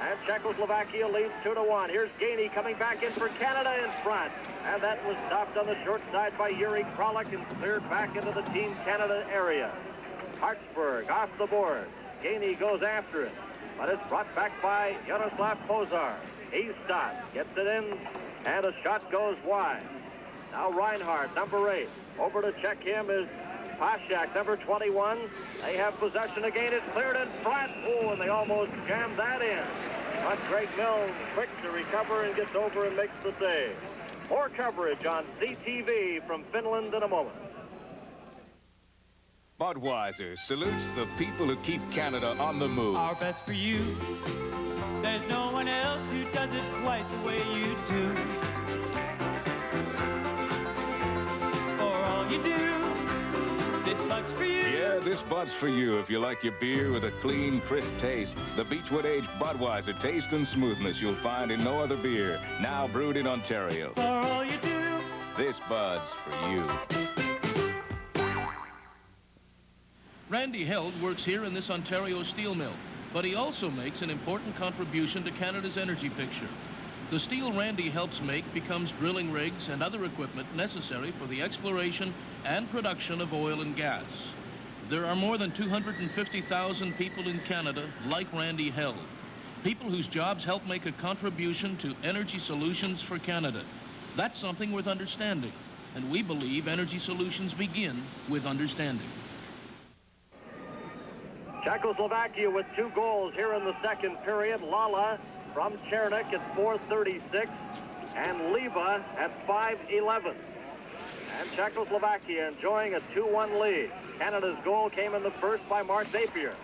And Czechoslovakia leads 2-1. Here's Gainey coming back in for Canada in front. And that was stopped on the short side by Yuri Kralik and cleared back into the Team Canada area. Hartsburg off the board. Gainey goes after it. but it's brought back by Yaroslav Pozar. He stops, gets it in, and a shot goes wide. Now Reinhardt, number 8. Over to check him is Pashak, number 21. They have possession again. It's cleared in front. Oh, and they almost jammed that in. But Greg Mills quick to recover and gets over and makes the save. More coverage on CTV from Finland in a moment. Budweiser salutes the people who keep Canada on the move. Our best for you. There's no one else who does it quite the way you do. For all you do, this Bud's for you. Yeah, this Bud's for you if you like your beer with a clean, crisp taste. The Beechwood Aged Budweiser taste and smoothness you'll find in no other beer. Now brewed in Ontario. For all you do, this Bud's for you. Randy Held works here in this Ontario steel mill, but he also makes an important contribution to Canada's energy picture. The steel Randy helps make becomes drilling rigs and other equipment necessary for the exploration and production of oil and gas. There are more than 250,000 people in Canada like Randy Held, people whose jobs help make a contribution to energy solutions for Canada. That's something worth understanding, and we believe energy solutions begin with understanding. Czechoslovakia with 2 goals here in the second period. Lala from Chernik at 4:36 and Leva at 5:11. And Czechoslovakia enjoying a 2-1 lead. Canada's goal came in the first by Mark Napier.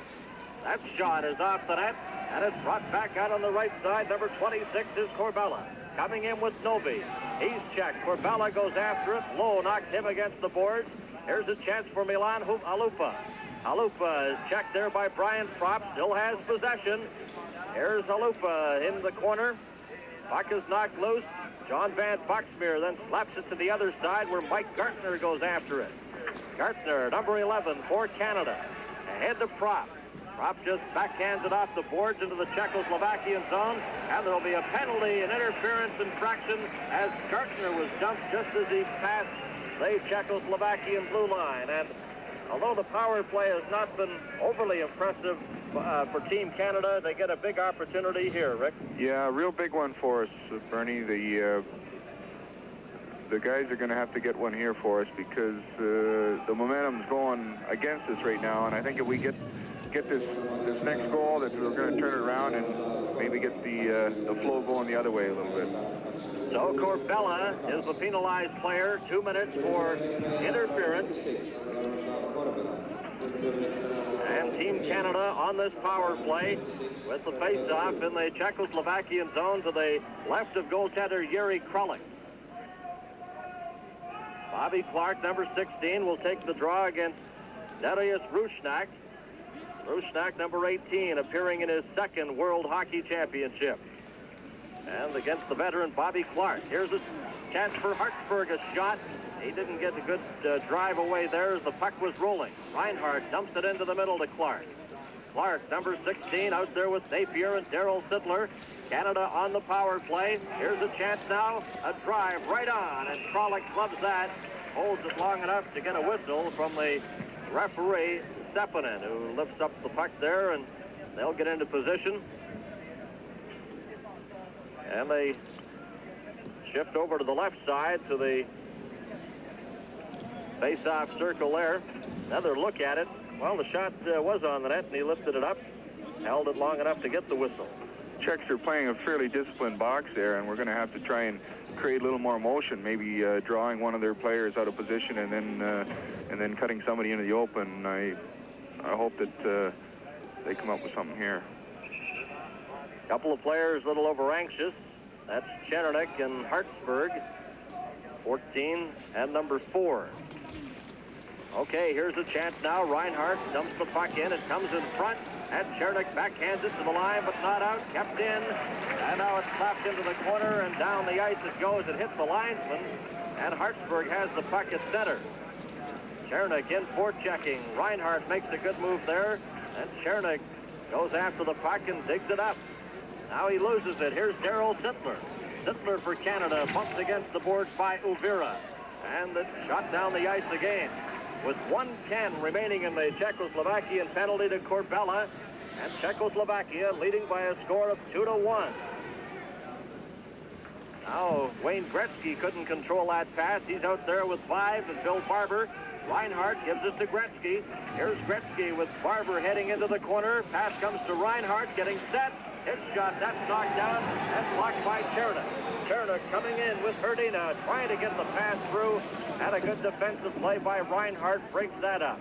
That shot is off the net, and it's brought back out on the right side. Number 26 is Corbella. Coming in with Novi. He's checked. Corbella goes after it. Lowe knocked him against the boards. Here's a chance for Milan Alupa. Alupa is checked there by Brian Propp. Still has possession. Here's Alupa in the corner. Puck is knocked loose. John Van Boxmeer then slaps it to the other side where Mike Gartner goes after it. Gartner, number 11 for Canada. Ahead to Propp. Propp just backhands it off the boards into the Czechoslovakian zone, and there'll be a penalty, an interference infraction, as Gartner was dumped just as he passed the Czechoslovakian blue line. And although the power play has not been overly impressive for Team Canada, they get a big opportunity here, Rick. Yeah, a real big one for us, Bernie. The guys are going to have to get one here for us because the momentum's going against us right now, and I think if we get this next goal, that we're going to turn it around and maybe get the flow going the other way a little bit. So Corbella is the penalized player. 2 minutes for interference. And Team Canada on this power play with the face-off in the Czechoslovakian zone to the left of goaltender Yuri Kralik. Bobby Clark, number 16, will take the draw against Darius Rusnak. Rusnak, number 18, appearing in his second World Hockey Championship. And against the veteran Bobby Clark. Here's a chance for Hartsburg, a shot. He didn't get a good drive away there as the puck was rolling. Reinhardt dumps it into the middle to Clark. Clark, number 16, out there with Napier and Darryl Sittler. Canada on the power play. Here's a chance now. A drive right on, and Kralik clubs that. Holds it long enough to get a whistle from the referee, Stepanen, who lifts up the puck there, and they'll get into position. And they shift over to the left side to the face-off circle there. Another look at it. Well, the shot was on the net, and he lifted it up, held it long enough to get the whistle. Czechs are playing a fairly disciplined box there, and we're going to have to try and create a little more motion, maybe drawing one of their players out of position and then cutting somebody into the open. I hope that they come up with something here. Couple of players a little over anxious. That's Chernik and Hartsburg, 14 and number 4. Okay, here's a chance now. Reinhardt dumps the puck in. It comes in front. And Chernik backhands it to the line, but not out. Kept in. And now it's slapped into the corner, and down the ice it goes. It hits the linesman, and Hartsburg has the puck at center. Chernik in for checking. Reinhardt makes a good move there, and Chernik goes after the puck and digs it up. Now he loses it. Here's Darryl Sittler. Sittler for Canada, bumped against the boards by Uvira, and it's shot down the ice again. With 1:10 remaining in the Czechoslovakian penalty to Corbella, And Czechoslovakia leading by a score of 2-1. Now, Wayne Gretzky couldn't control that pass. He's out there with 5 and Bill Barber. Reinhardt gives it to Gretzky. Here's Gretzky with Barber heading into the corner. Pass comes to Reinhardt, getting set. His shot, that's knocked down and blocked by Cherna. Cherna coming in with Herdina, trying to get the pass through. And a good defensive play by Reinhardt breaks that up.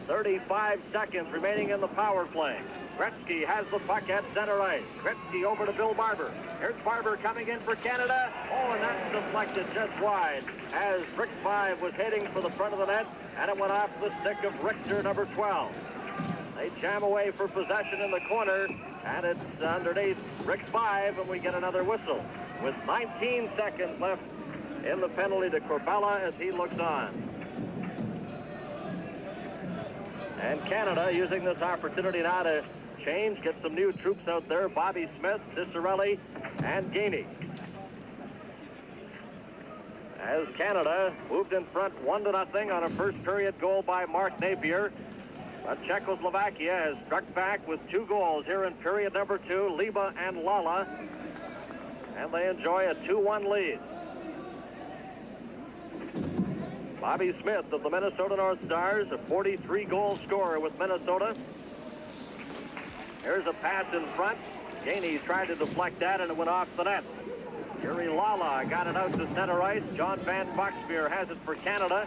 35 seconds remaining in the power play. Gretzky has the puck at center ice. Gretzky over to Bill Barber. Here's Barber coming in for Canada. Oh, and that's deflected just wide as Rick 5 was heading for the front of the net, and it went off the stick of Richter, number 12. They jam away for possession in the corner, and it's underneath Rick 5, and we get another whistle. With 19 seconds left in the penalty to Corbella as he looks on. And Canada using this opportunity now to change, get some new troops out there. Bobby Smith, Cicerelli, and Gainey. As Canada moved in front 1-0 on a first period goal by Mark Napier. But Czechoslovakia has struck back with 2 goals here in period number 2, Liba and Lala. And they enjoy a 2-1 lead. Bobby Smith of the Minnesota North Stars, a 43-goal scorer with Minnesota. Here's a pass in front. Gainey tried to deflect that, and it went off the net. Yuri Lala got it out to center ice. John Van Boxmeer has it for Canada.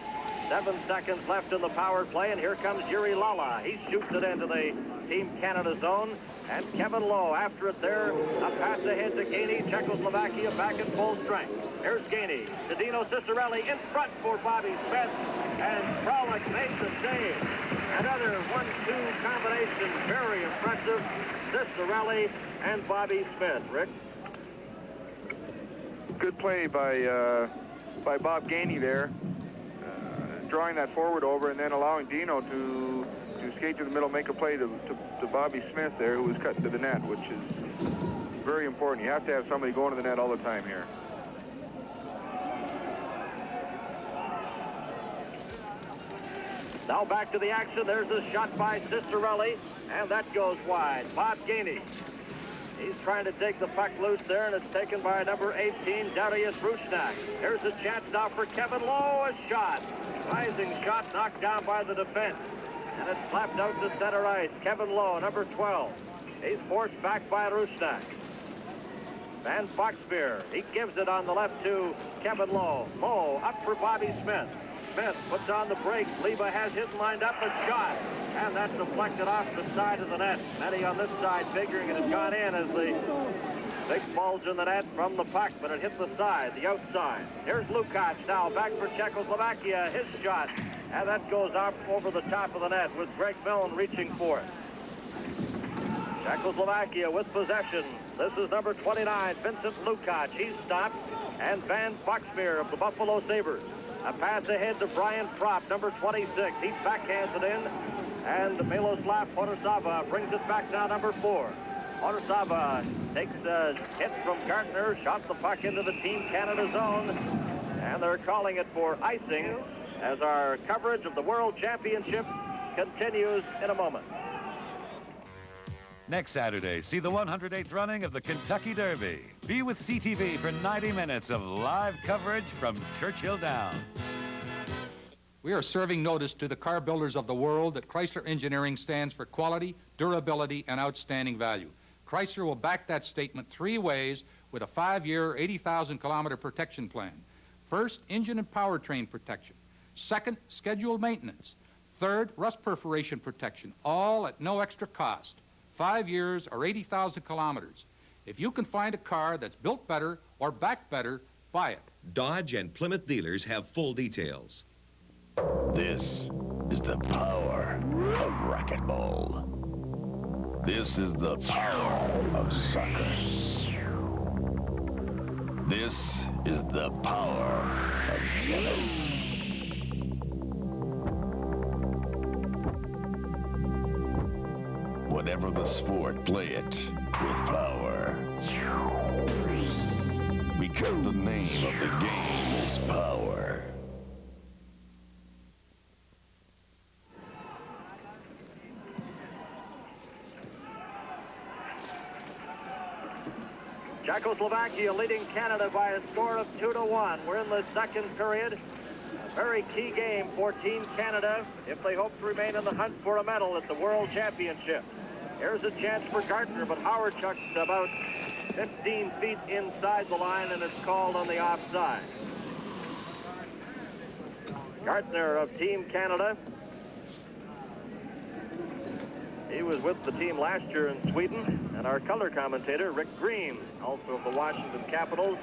7 seconds left in the power play, and here comes Yuri Lala. He shoots it into the Team Canada zone. And Kevin Lowe after it there. A pass ahead to Gainey. Czechoslovakia back at full strength. Here's Gainey. To Dino Cicerelli in front for Bobby Smith. And Kralik makes the save. Another 1-2 combination. Very impressive. Cicerelli and Bobby Smith. Rick? Good play by Bob Gainey there. Drawing that forward over and then allowing Dino to skate to the middle, make a play to Bobby Smith there, who was cut to the net, which is very important. You have to have somebody going to the net all the time here. Now back to the action. There's a shot by Cicerelli, and that goes wide. Bob Gainey. He's trying to take the puck loose there, and it's taken by number 18, Darius Rusnak. Here's a chance now for Kevin Lowe. A shot. Rising shot knocked down by the defense. And it's slapped out to center ice. Kevin Lowe, number 12. He's forced back by Rusnak. Van Boxmeer, he gives it on the left to Kevin Lowe. Lowe up for Bobby Smith. Smith puts on the brakes. Leva has his lined up, a shot. And that's deflected off the side of the net. Many on this side figuring it has gone in as the big bulge in the net from the puck, but it hit the side, the outside. Here's Lukács now back for Czechoslovakia. His shot. And that goes up over the top of the net with Greg Milne reaching for it. Czechoslovakia with possession. This is number 29, Vincent Lukács. He's stopped. And Van Boxmeer of the Buffalo Sabres. A pass ahead to Brian Propp, number 26. He backhands it in. And Miloslav Podosava brings it back now, number 4. Podosava takes a hit from Gartner, shot the puck into the Team Canada zone. And they're calling it for icing as our coverage of the World Championship continues in a moment. Next Saturday, see the 108th running of the Kentucky Derby. Be with CTV for 90 minutes of live coverage from Churchill Downs. We are serving notice to the car builders of the world that Chrysler Engineering stands for quality, durability, and outstanding value. Chrysler will back that statement 3 ways with a 5-year, 80,000-kilometer protection plan. First, engine and powertrain protection. Second, scheduled maintenance. Third, rust perforation protection, all at no extra cost. 5 years or 80,000 kilometers. If you can find a car that's built better or backed better, buy it. Dodge and Plymouth dealers have full details. This is the power of racquetball. This is the power of soccer. This is the power of tennis. Whatever the sport, play it with power. Because the name of the game is power. Czechoslovakia leading Canada by a score of 2-1. We're in the second period. A very key game for Team Canada if they hope to remain in the hunt for a medal at the World Championship. Here's a chance for Gartner, but Howardchuk's about 15 feet inside the line, and it's called on the offside. Gartner of Team Canada. He was with the team last year in Sweden. And our color commentator, Rick Green, also of the Washington Capitals.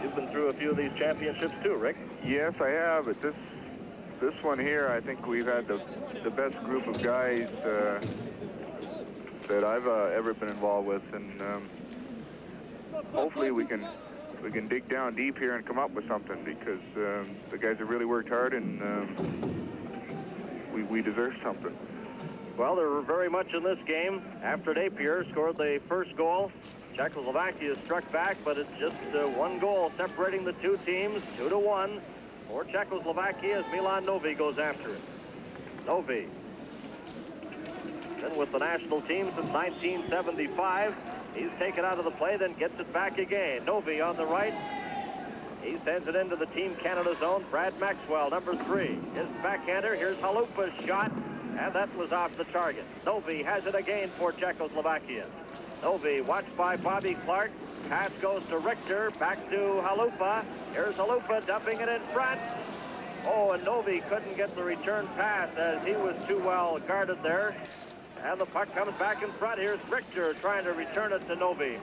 You've been through a few of these championships too, Rick. Yes, I have. But this one here, I think we've had the best group of guys that I've ever been involved with, and hopefully we can dig down deep here and come up with something, because the guys have really worked hard, and we deserve something. Well, they're very much in this game. After Napier scored the first goal, Czechoslovakia struck back, but it's just one goal separating the two teams, 2-1 for Czechoslovakia as Milan Novi goes after it. Novi, been with the national team since 1975. He's taken out of the play, then gets it back again. Novi on the right. He sends it into the Team Canada zone. Brad Maxwell, number 3. His backhander. Here's Halupa's shot. And that was off the target. Novi has it again for Czechoslovakia. Novi watched by Bobby Clark. Pass goes to Richter. Back to Halupa. Here's Halupa dumping it in front. Oh, and Novi couldn't get the return pass as he was too well guarded there. And the puck comes back in front. Here's Richter trying to return it to Novi.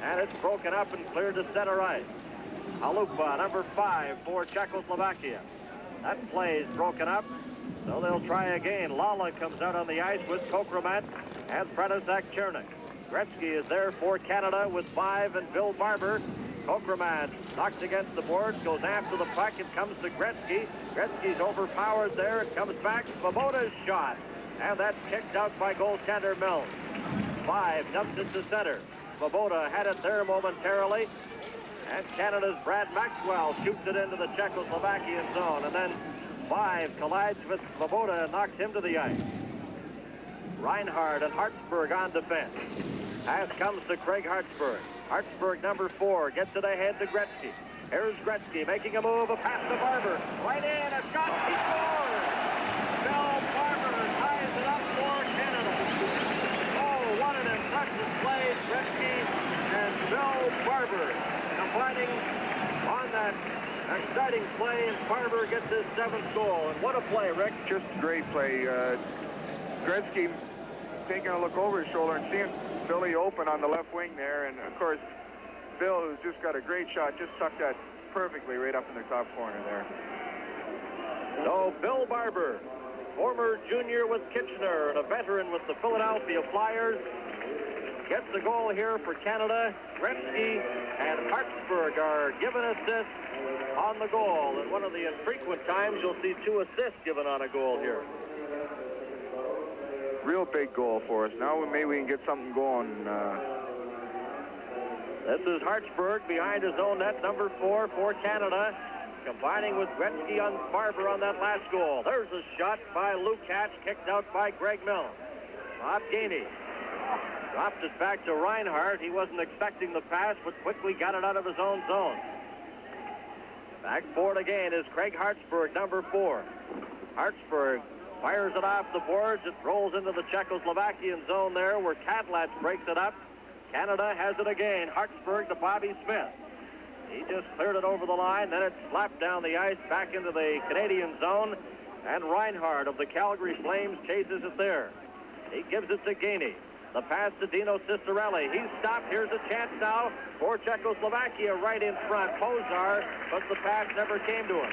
And it's broken up and cleared to center ice. Halupa, number 5 for Czechoslovakia. That play is broken up. So they'll try again. Lala comes out on the ice with Kokromat and Pradasak Chernik. Gretzky is there for Canada with 5 and Bill Barber. Kokromat knocked against the boards, goes after the puck. It comes to Gretzky. Gretzky's overpowered there. It comes back. Svoboda's shot. And that's kicked out by goaltender Mills. 5 dumps it to center. Svoboda had it there momentarily. And Canada's Brad Maxwell shoots it into the Czechoslovakian zone. And then 5 collides with Svoboda and knocks him to the ice. Reinhardt and Hartsburg on defense. Pass comes to Craig Hartsburg. Hartsburg, number 4, gets it ahead to Gretzky. Here's Gretzky making a move, a pass to Barber. Right in, a shot, he scores! Bill Barber ties it up for Canada. Oh, what an impressive play, Gretzky and Bill Barber combining on that exciting play, and Barber gets his 7th goal. And what a play, Rick. Just a great play. Gretzky taking a look over his shoulder and seeing Billy open on the left wing there. And, of course, Bill, who's just got a great shot, just sucked that perfectly right up in the top corner there. So, Bill Barber, former junior with Kitchener and a veteran with the Philadelphia Flyers, gets the goal here for Canada. Gretzky and Hartsburg are given assists on the goal. And one of the infrequent times you'll see 2 assists given on a goal here. Real big goal for us. Now maybe we can get something going. This is Hartsburg behind his own net, number 4 for Canada, combining with Gretzky on Barber on that last goal. There's a shot by Lukács, kicked out by Greg Milne. Bob Gainey dropped it back to Reinhardt. He wasn't expecting the pass, but quickly got it out of his own zone. Back for it again is Craig Hartsburg, number 4. Hartsburg fires it off the boards. It rolls into the Czechoslovakian zone there where Kadlec breaks it up. Canada has it again. Hartsburg to Bobby Smith. He just cleared it over the line. Then it's slapped down the ice back into the Canadian zone. And Reinhardt of the Calgary Flames chases it there. He gives it to Gainey. The pass to Dino Cicerelli. He's stopped. Here's a chance now for Czechoslovakia right in front. Pozar, but the pass never came to him.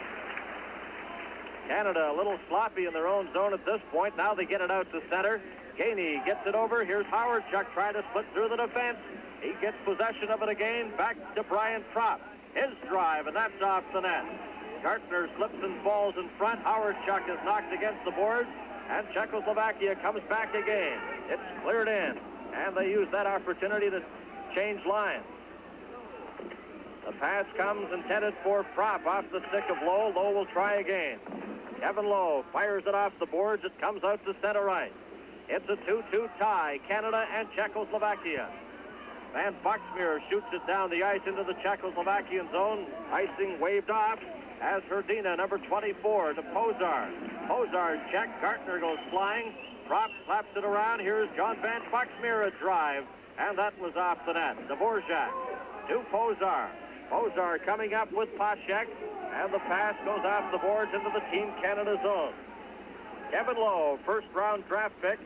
Canada a little sloppy in their own zone at this point. Now they get it out to center. Gainey gets it over. Here's Howardchuk trying to split through the defense. He gets possession of it again. Back to Brian Propp. His drive, and that's off the net. Gartner slips and falls in front. Howardchuk is knocked against the boards. And Czechoslovakia comes back again. It's cleared in. And they use that opportunity to change lines. The pass comes intended for Propp off the stick of Lowe. Lowe will try again. Kevin Lowe fires it off the boards. It comes out to center right. It's a 2-2 tie, Canada and Czechoslovakia. Van Boxmeer shoots it down the ice into the Czechoslovakian zone. Icing waved off as Herdina, number 24, to Pozar. Pozar's check. Gartner goes flying. Prop slaps it around. Here's John Van Boxmeer a drive, and that was off the net. Dvorak to Pozar. Pozar coming up with Paschek, and the pass goes off the boards into the Team Canada zone. Kevin Lowe, first-round draft pick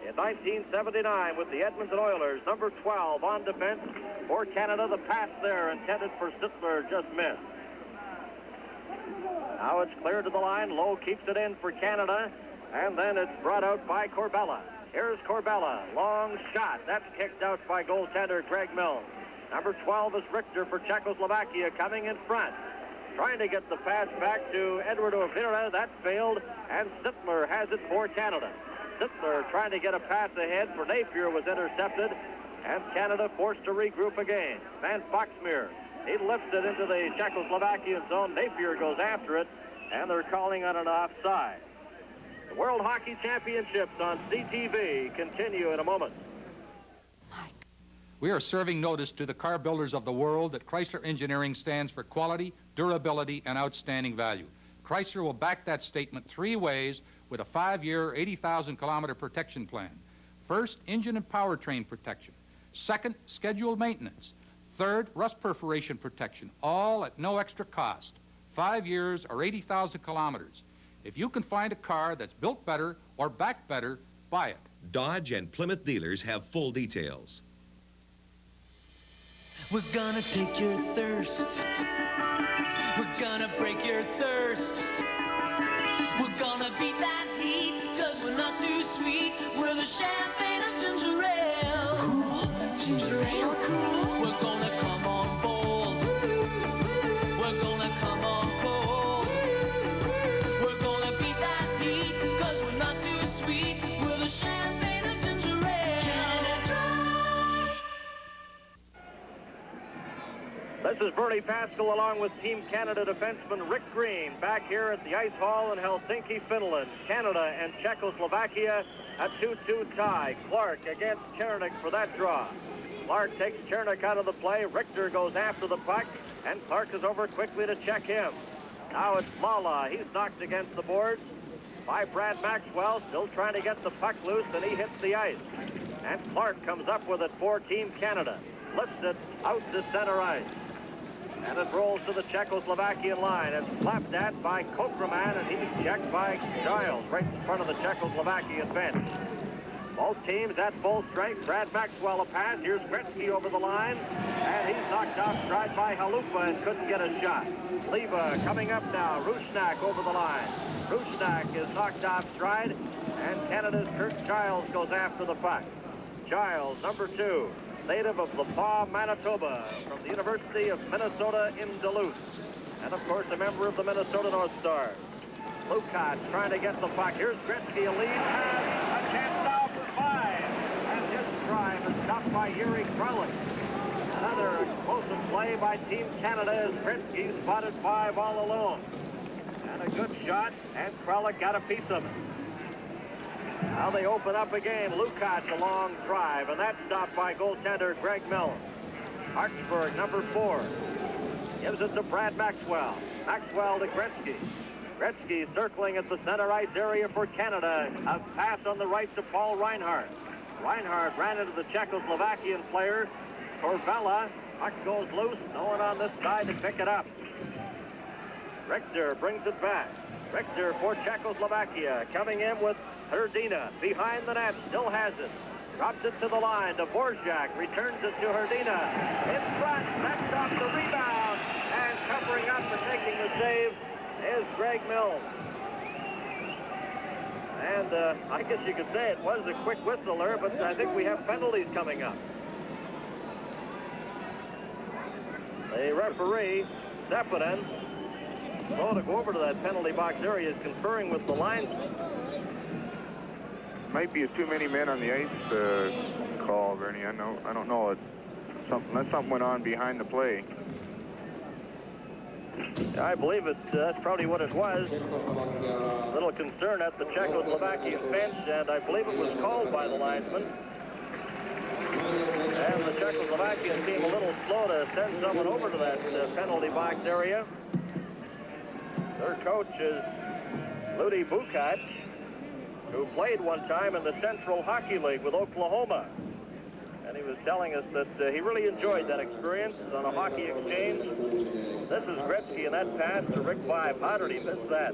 in 1979 with the Edmonton Oilers, number 12 on defense for Canada. The pass there intended for Sittler just missed. Now it's cleared to the line. Lowe keeps it in for Canada, and then it's brought out by Corbella. Here's Corbella, long shot. That's kicked out by goaltender Greg Mills. Number 12 is Richter for Czechoslovakia coming in front. Trying to get the pass back to Edward Overa. That failed, and Sittler has it for Canada. Sittler trying to get a pass ahead for Napier was intercepted, and Canada forced to regroup again. Van Boxmeer, he lifts it into the Czechoslovakian zone. Napier goes after it, and they're calling on an offside. The World Hockey Championships on CTV continue in a moment. We are serving notice to the car builders of the world that Chrysler Engineering stands for quality, durability, and outstanding value. Chrysler will back that statement 3 ways with a 5-year, 80,000-kilometer protection plan. First, engine and powertrain protection. Second, scheduled maintenance. Third, rust perforation protection, all at no extra cost. 5 years or 80,000 kilometers. If you can find a car that's built better or backed better, buy it. Dodge and Plymouth dealers have full details. We're gonna take your thirst. We're gonna break your thirst. We're gonna beat that heat, cause we're not too sweet. We're the champagne of ginger ale. Cool, ginger ale, cool. We're gonna come on bold. We're gonna come on cold. We're gonna beat that heat, cause we're not too sweet. We're the champagne of ginger ale. Canada Dry. This is Bernie Pascal along with Team Canada defenseman Rick Green back here at the Ice Hall in Helsinki, Finland. Canada and Czechoslovakia, a 2-2 tie. Clark against Chernik for that draw. Clark takes Chernik out of the play. Richter goes after the puck, and Clark is over quickly to check him. Now it's Lala. He's knocked against the boards by Brad Maxwell, still trying to get the puck loose, and he hits the ice. And Clark comes up with it for Team Canada. Lifts it out to center ice. And it rolls to the Czechoslovakian line. It's slapped at by Kokraman, and he's checked by Giles right in front of the Czechoslovakian bench. Both teams at full strength. Brad Maxwell a pass. Here's Gretzky over the line, and he's knocked off stride by Halupa and couldn't get a shot. Leva coming up now. Rusnak over the line. Rusnak is knocked off stride, and Canada's Kurt Giles goes after the puck. Giles, number 2. Native of La Pas, Manitoba, from the University of Minnesota in Duluth. And, of course, a member of the Minnesota North Stars. Lukács trying to get the puck. Here's Gretzky, a lead pass. A chance now for 5. And his drive is stopped by Yuri Kralik. Another explosive play by Team Canada as Gretzky spotted 5 all alone. And a good shot, and Kralik got a piece of it. Now they open up a game. Lukács a long drive, and that's stopped by goaltender Greg Mills. Hartsburg, number 4, gives it to Brad Maxwell. Maxwell to Gretzky. Gretzky circling at the center ice area for Canada. A pass on the right to Paul Reinhardt. Reinhardt ran into the Czechoslovakian player. Corbella. Puck goes loose. No one on this side to pick it up. Richter brings it back. Richter for Czechoslovakia coming in with Herdina behind the net, still has it. Drops it to the line. Dvorak returns it to Herdina. In front, that's off the rebound. And covering up and making the save is Greg Mills. And I guess you could say it was a quick whistle there, but I think we have penalties coming up. The referee, Sepinen, slow to go over to that penalty box area, is conferring with the linesman. Might be too many men on the ice call, Bernie. I don't know. Unless something went on behind the play. I believe that's probably what it was. A little concern at the Czechoslovakian bench, and I believe it was called by the linesman. And the Czechoslovakian team a little slow to send someone over to that penalty box area. Their coach is Ludi Bukac, who played one time in the Central Hockey League with Oklahoma. And he was telling us that he really enjoyed that experience on a hockey exchange. This is Gretzky, and that pass to Rick Vibe. How did he miss that?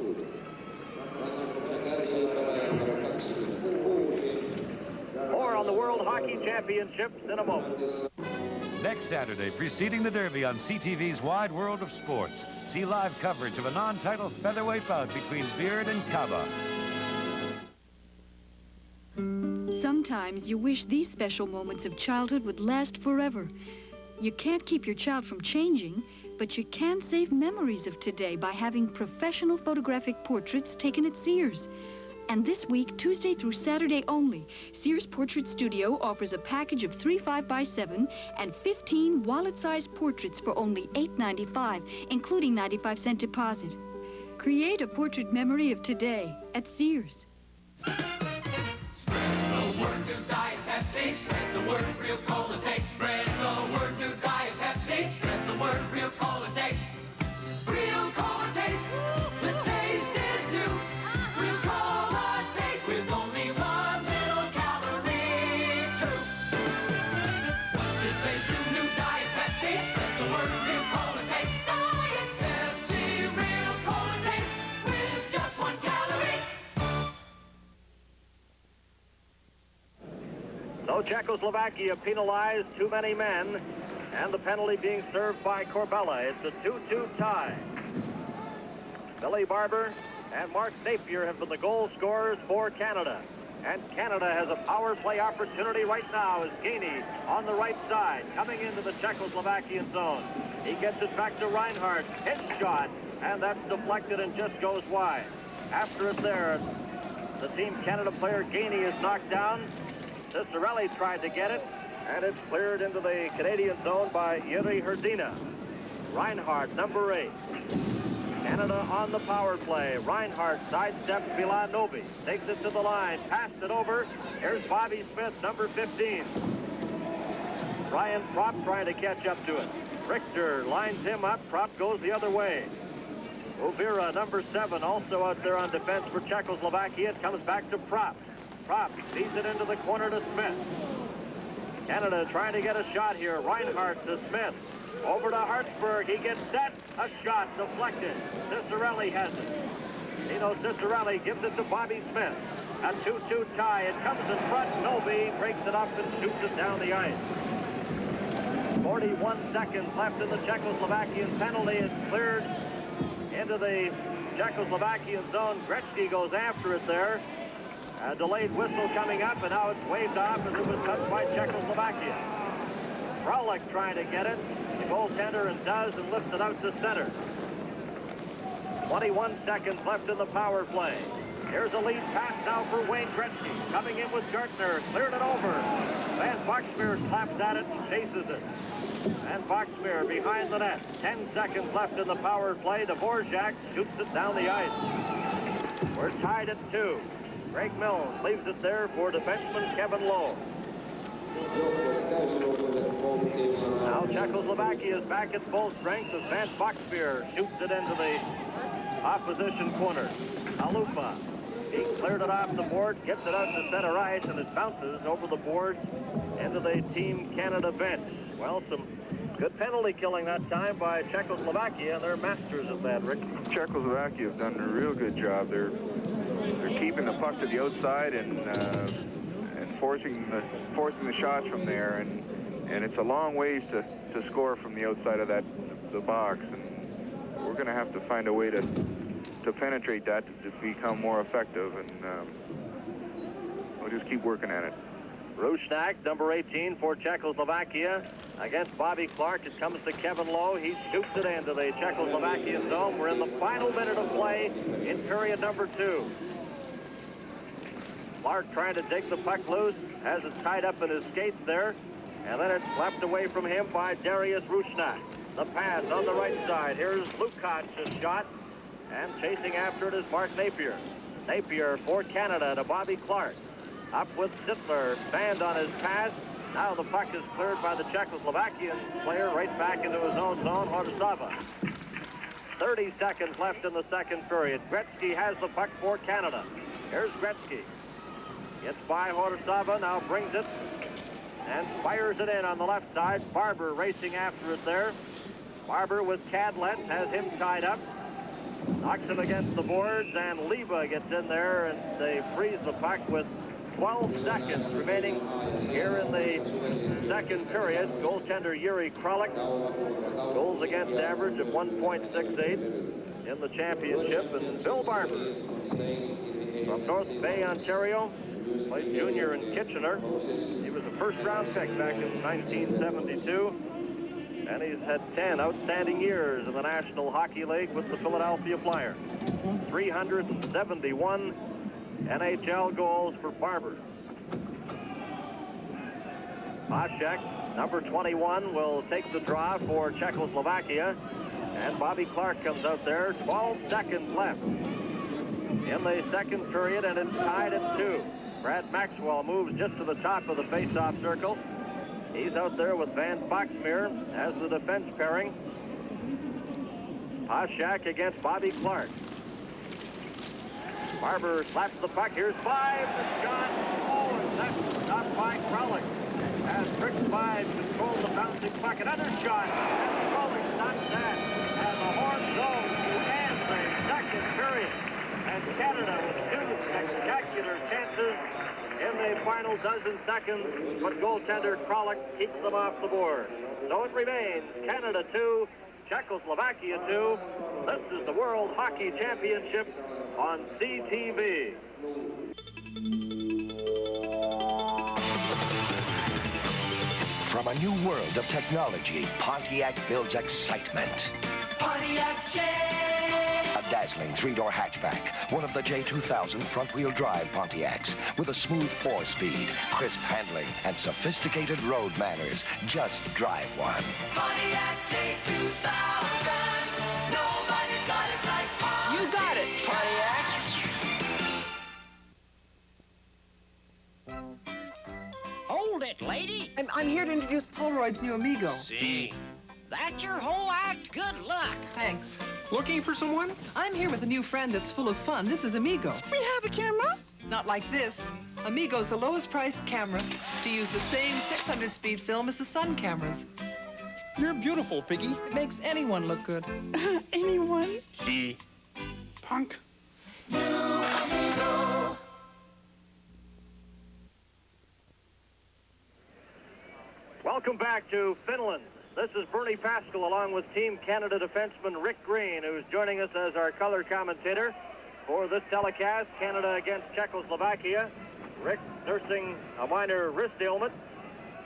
More on the World Hockey Championships in a moment. Next Saturday, preceding the Derby on CTV's Wide World of Sports. See live coverage of a non-title featherweight bout between Beard and Kaba. Sometimes you wish these special moments of childhood would last forever. You can't keep your child from changing, but you can save memories of today by having professional photographic portraits taken at Sears. And this week, Tuesday through Saturday only, Sears Portrait Studio offers a package of 3 5x7 and 15 wallet-sized portraits for only $8.95, including 95-cent deposit. Create a portrait memory of today at Sears. Spread the word, new Diet Pepsi. Spread the word, real cola taste. Spread the word, new Diet Pepsi. Spread the word, real cola taste. Real cola taste. The taste is new. Real cola taste with only 1 little calorie true. What did they do? New Diet Pepsi. Spread the word, real cola taste. Diet Pepsi, real cola taste with just 1 calorie. So Czechoslovakia penalized too many men, and the penalty being served by Corbella. It's a 2-2 tie. Billy Barber and Mark Napier have been the goal scorers for Canada. And Canada has a power play opportunity right now as Gainey on the right side, coming into the Czechoslovakian zone. He gets it back to Reinhardt. His shot, and that's deflected and just goes wide. After it there, the Team Canada player Gainey is knocked down. Cicerelli tried to get it, and it's cleared into the Canadian zone by Yuri Hrdina. Reinhardt, number 8. Canada on the power play. Reinhardt sidesteps Milan Novi, takes it to the line, passed it over. Here's Bobby Smith, number 15. Brian Propp trying to catch up to it. Richter lines him up. Propp goes the other way. Uvira, number 7, also out there on defense for Czechoslovakia. It comes back to Propp. Propp feeds it into the corner to Smith. Canada trying to get a shot here. Reinhardt to Smith. Over to Hartsburg. He gets set. A shot deflected. Cicerelli has it. Nino Cicerelli gives it to Bobby Smith. A 2-2 tie. It comes in front. Novi breaks it up and shoots it down the ice. 41 seconds left in the Czechoslovakian penalty. It's cleared into the Czechoslovakian zone. Gretzky goes after it there. A delayed whistle coming up, and now it's waved off as it was touched by Czechoslovakia. Frolic trying to get it. The goaltender and does, and lifts it out to center. 21 seconds left in the power play. Here's a lead pass now for Wayne Gretzky. Coming in with Gartner, cleared it over. Van Boxmeer slaps at it and chases it. And Boxmeer behind the net. 10 seconds left in the power play. Dvorak shoots it down the ice. We're tied at 2. Greg Mills leaves it there for defenseman Kevin Lowe. Now Czechoslovakia is back at full strength as Van Boxmeer shoots it into the opposition corner. Alupa, he cleared it off the board, gets it out to center ice, and it bounces over the boards into the Team Canada bench. Well, some good penalty killing that time by Czechoslovakia, and they're masters of that, Rick. Czechoslovakia have done a real good job. They're keeping the puck to the outside and forcing the shots from there, and it's a long ways to score from the outside of the box, and we're going to have to find a way to penetrate that to become more effective, and we'll just keep working at it. Rusnak, number 18 for Czechoslovakia. Against Bobby Clark, it comes to Kevin Lowe. He shoots it into the Czechoslovakian zone. We're in the final minute of play in period number 2. Clark trying to take the puck loose, has it tied up in his skates there, and then it's slapped away from him by Darius Rusnak. The pass on the right side. Here's Lukac's shot, and chasing after it is Mark Napier. Napier for Canada to Bobby Clark. Up with Sittler, banned on his pass, Now the puck is cleared by the Czechoslovakian player right back into his own zone, Hortosava. 30 seconds left in the second period. Gretzky has the puck for Canada. Here's Gretzky. Gets by Hortosava, now brings it and fires it in on the left side. Barber racing after it there. Barber with Cadlet has him tied up. Knocks him against the boards, and Leva gets in there, and they freeze the puck with 12 seconds remaining here in the second period. Goaltender Yuri Kralik, goals against average of 1.68 in the championship. And Bill Barber from North Bay, Ontario, played junior in Kitchener. He was a first-round pick back in 1972. And he's had 10 outstanding years in the National Hockey League with the Philadelphia Flyers. 371 NHL goals for Barber. Paschek, number 21, will take the draw for Czechoslovakia. And Bobby Clark comes out there. 12 seconds left in the second period, and it's tied at 2. Brad Maxwell moves just to the top of the face-off circle. He's out there with Van Foxmeer as the defense pairing. Paschek against Bobby Clark. Barber slaps the puck. Here's 5. The shot. Oh, and that's stopped by Kralik. As Rick 5 controls the bouncing puck. Another shot. And Kralik stops that. And the horn goes to end the second period. And Canada with 2 spectacular chances in the final dozen seconds, but goaltender Kralik keeps them off the board. So it remains Canada 2, Czechoslovakia 2. This is the World Hockey Championship on CTV. From a new world of technology, Pontiac builds excitement. Pontiac J. A dazzling 3-door hatchback, one of the J2000 front-wheel drive Pontiacs, with a smooth 4-speed, crisp handling, and sophisticated road manners. Just drive one. Pontiac J2000. Nobody's got it like Pontiac. You got it, Pontiac. Hold it, lady. I'm here to introduce Polaroid's new Amigo. See. That's your whole act. Good luck. Thanks. Looking for someone? I'm here with a new friend that's full of fun. This is Amigo. We have a camera? Not like this. Amigo's the lowest priced camera to use the same 600-speed film as the Sun cameras. You're beautiful, Piggy. It makes anyone look good. Anyone? See. Punk. New Amigo. Welcome back to Finland. This is Bernie Pascal along with Team Canada defenseman Rick Green, who's joining us as our color commentator for this telecast, Canada against Czechoslovakia. Rick nursing a minor wrist ailment,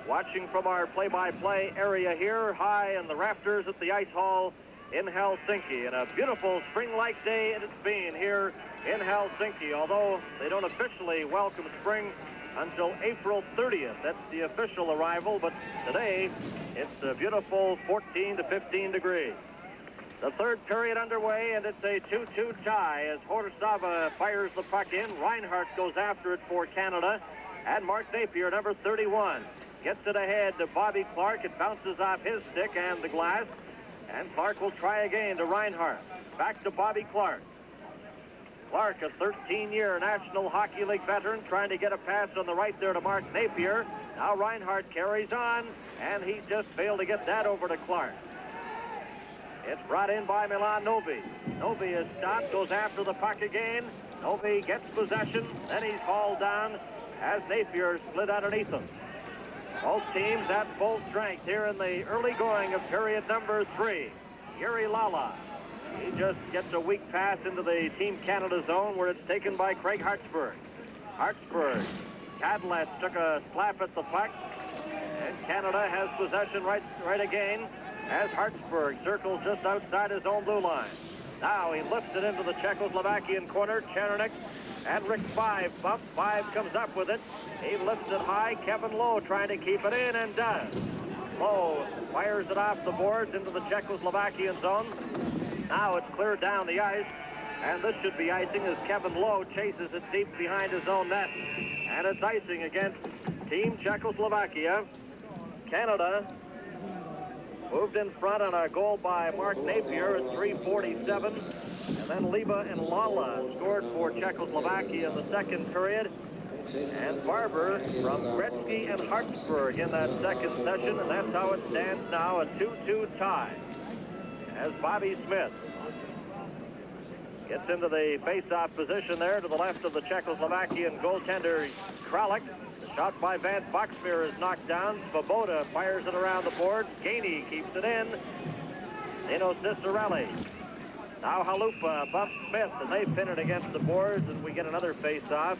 watching from our play-by-play area here, high in the rafters at the ice hall in Helsinki. And a beautiful spring-like day it's been here in Helsinki, although they don't officially welcome spring until April 30th. That's the official arrival, but today it's a beautiful 14 to 15 degrees. The third period underway, and it's a 2-2 tie as Hortosava fires the puck in. Reinhardt goes after it for Canada, and Mark Napier, number 31, gets it ahead to Bobby Clark. It bounces off his stick and the glass, and Clark will try again to Reinhardt. Back to Bobby Clark. Clark, a 13-year National Hockey League veteran, trying to get a pass on the right there to Mark Napier. Now Reinhardt carries on, and he just failed to get that over to Clark. It's brought in by Milan Novi. Novi is stopped, goes after the puck again. Novi gets possession, then he's hauled down as Napier slid underneath him. Both teams at full strength here in the early going of period number 3. Yuri Lala. He just gets a weak pass into the Team Canada zone where it's taken by Craig Hartsburg. Hartsburg. Cadlet took a slap at the puck, and Canada has possession right again as Hartsburg circles just outside his own blue line. Now he lifts it into the Czechoslovakian corner. Chernik and Rick 5 bump. 5 comes up with it. He lifts it high. Kevin Lowe trying to keep it in and does. Lowe fires it off the boards into the Czechoslovakian zone. Now it's cleared down the ice, and this should be icing as Kevin Lowe chases it deep behind his own net. And it's icing against Team Czechoslovakia. Canada moved in front on a goal by Mark Napier at 3:47. And then Liba and Lala scored for Czechoslovakia in the second period. And Barber from Gretzky and Hartsburg in that second session. And that's how it stands now, a 2-2 tie. As Bobby Smith gets into the face-off position there to the left of the Czechoslovakian goaltender Kralik. The shot by Van Boxmeer is knocked down. Svoboda fires it around the board. Gainey keeps it in. Nino Cicerelli. Now Halupa bumps Smith, and they pin it against the boards, and we get another face-off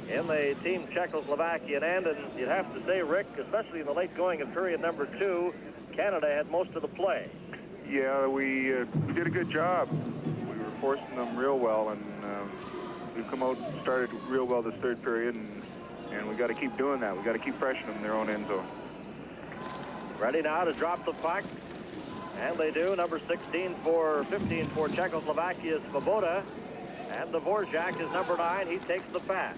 in the team Czechoslovakian end. And you'd have to say, Rick, especially in the late going of period number 2, Canada had most of the play. Yeah, we did a good job. We were forcing them real well, and we've come out and started real well this third period, and we got to keep doing that. We got to keep pressuring them in their own end zone. Ready now to drop the puck, and they do. Number 15 for Czechoslovakia is Svoboda, and Dvorak is number 9. He takes the pass.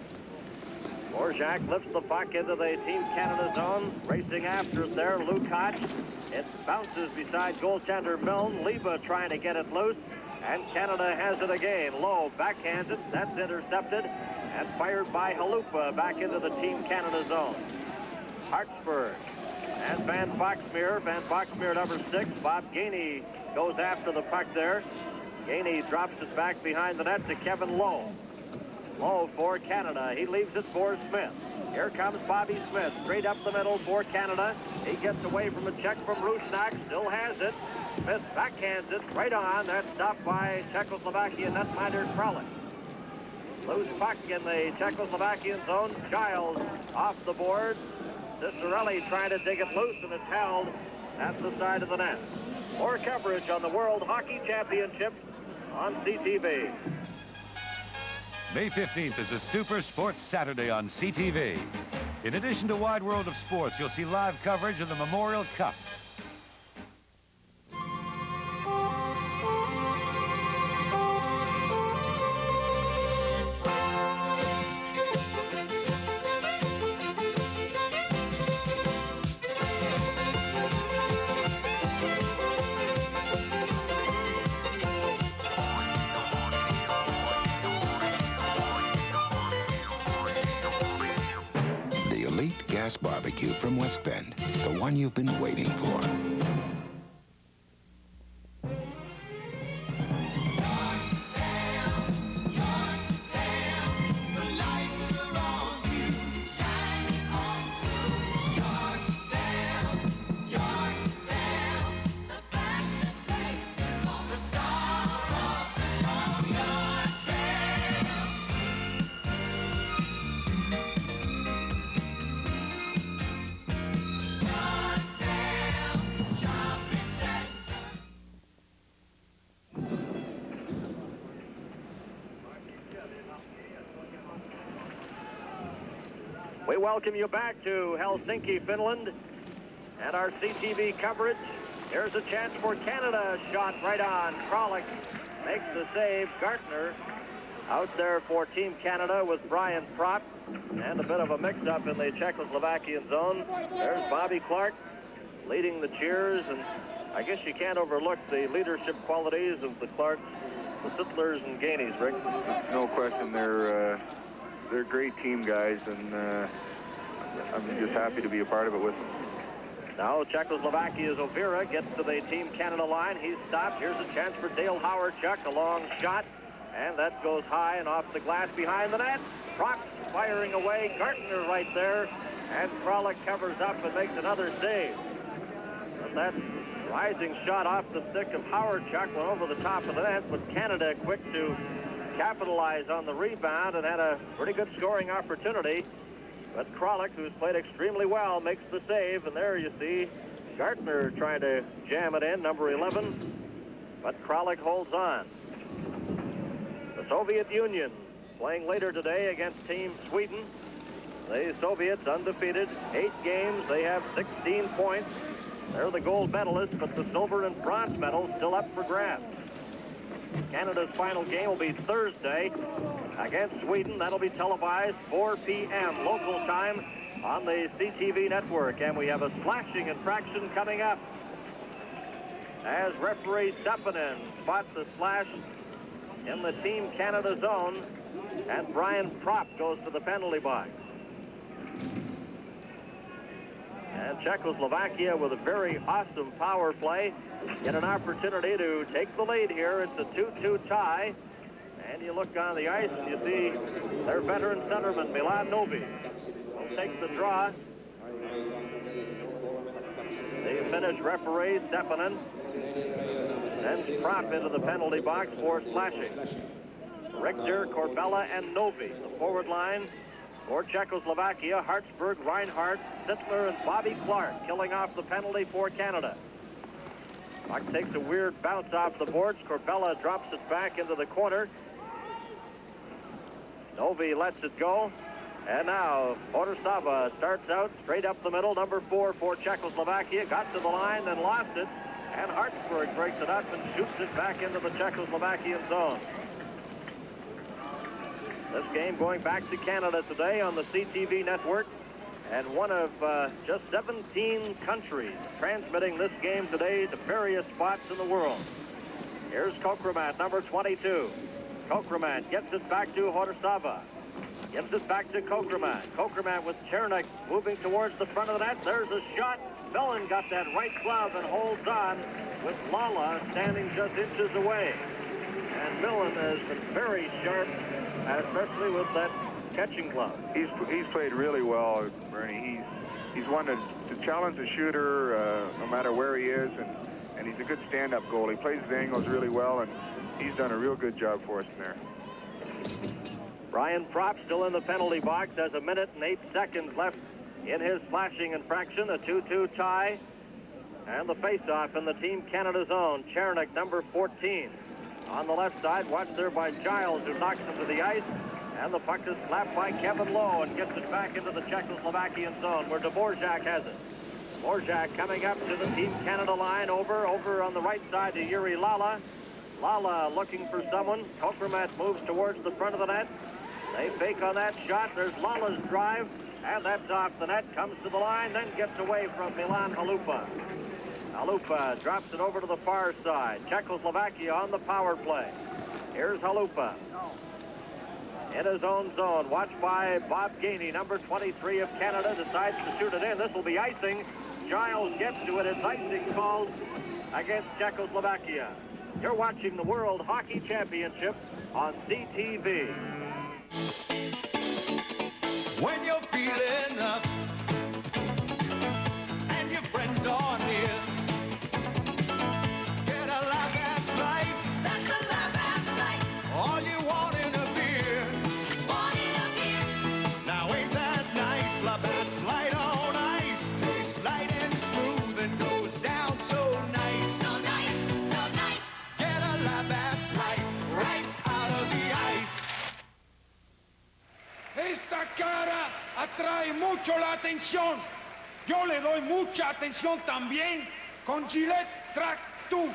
Dvorak lifts the puck into the Team Canada zone. Racing after it there, Lukacs. It bounces beside goaltender Milne. Liba trying to get it loose, and Canada has it again. Low backhands it. That's intercepted and fired by Halupa back into the Team Canada zone. Hartsburg and Van Boxmeer. Van Boxmeer, number 6. Bob Gainey goes after the puck there. Gainey drops it back behind the net to Kevin Lowe. Lowe for Canada. He leaves it for Smith. Here comes Bobby Smith, straight up the middle for Canada. He gets away from a check from Rusnak, still has it. Smith backhands it right on. That's stopped by Czechoslovakian netminder Kralik. Loose puck in the Czechoslovakian zone. Giles off the board. Cicerelli trying to dig it loose, and it's held at the side of the net. More coverage on the World Hockey Championship on CTV. May 15th is a Super Sports Saturday on CTV. In addition to Wide World of Sports, you'll see live coverage of the Memorial Cup. Gas barbecue from West Bend, the one you've been waiting for. We welcome you back to Helsinki, Finland, and our CTV coverage. Here's a chance for Canada. Shot right on. Kralik makes the save. Gartner out there for Team Canada with Brian Propp, and a bit of a mix-up in the Czechoslovakian zone. There's Bobby Clark leading the cheers, and I guess you can't overlook the leadership qualities of the Clarks, the Sittlers, and Gaineys, Rick. No question, they're great team guys, and I'm just happy to be a part of it with them. Now Czechoslovakia's Overa gets to the Team Canada line. He's stopped. Here's a chance for Dale Howard-Chuck. A long shot, and that goes high and off the glass behind the net. Propp firing away. Gartner right there, and Kralik covers up and makes another save. And that rising shot off the stick of Howard-Chuck went over the top of the net, but Canada quick to capitalize on the rebound and had a pretty good scoring opportunity. But Kralik, who's played extremely well, makes the save, and there you see Gartner trying to jam it in, number 11, but Kralik holds on. The Soviet Union playing later today against Team Sweden. The Soviets undefeated, 8 games, they have 16 points. They're the gold medalists, but the silver and bronze medals still up for grabs. Canada's final game will be Thursday against Sweden. That'll be televised 4 p.m. local time, on the CTV network, and we have a slashing infraction coming up as referee Sepinen spots the slash in the Team Canada zone, and Brian Propp goes to the penalty box. And Czechoslovakia, with a very awesome power play, get an opportunity to take the lead here. It's a 2-2 tie. And you look on the ice and you see their veteran centerman, Milan Novi, will take the draw. The Finnish referee, Sepinen, sends Propp into the penalty box for slashing. Richter, Corbella, and Novi, the forward line for Czechoslovakia. Hartsburg, Reinhardt, Sittler, and Bobby Clark killing off the penalty for Canada. Puck takes a weird bounce off the boards. Corbella drops it back into the corner. Novi lets it go. And now Horsava starts out straight up the middle. Number 4 for Czechoslovakia. Got to the line, then lost it. And Hartsburg breaks it up and shoots it back into the Czechoslovakian zone. This game going back to Canada today on the CTV network, and one of just 17 countries transmitting this game today to various spots in the world. Here's Kokremat, number 22. Kokremat gets it back to Horsava. Gives it back to Kokremat. Kokremat with Chernik moving towards the front of the net. There's a shot. Millen got that right glove and holds on with Lala standing just inches away. And Millen has been very sharp, especially with that catching glove. He's played really well, Bernie. He's one to challenge the shooter no matter where he is, and he's a good stand-up goal. He plays his angles really well, and he's done a real good job for us in there. Brian Propp still in the penalty box. Has a minute and 8 seconds left in his slashing infraction. A 2-2 tie. And the face-off in the Team Canada zone. Chernik, number 14. On the left side, watched there by Giles, who knocks him to the ice. And the puck is slapped by Kevin Lowe and gets it back into the Czechoslovakian zone where Dvorak has it. Dvorak coming up to the Team Canada line, over on the right side to Yuri Lala. Lala looking for someone. Kokremat moves towards the front of the net. They fake on that shot. There's Lala's drive, and that's off the net. Comes to the line, then gets away from Milan Halupa. Halupa drops it over to the far side. Czechoslovakia on the power play. Here's Halupa. In his own zone, watched by Bob Gainey, number 23 of Canada, decides to shoot it in. This will be icing. Giles gets to it. It's icing called against Czechoslovakia. You're watching the World Hockey Championship on CTV. When you're feeling up and your friends are near, get a laugh that's light. That's a laugh that's light. All you want in a beer. Want in a beer. Now ain't that nice? Laugh that's light on ice. Tastes light and smooth and goes down so nice. So nice, so nice. Get a laugh that's light right out of the ice. Esta cara atrae mucho la atención. Yo le doy mucha atención también con Gillette Track 2.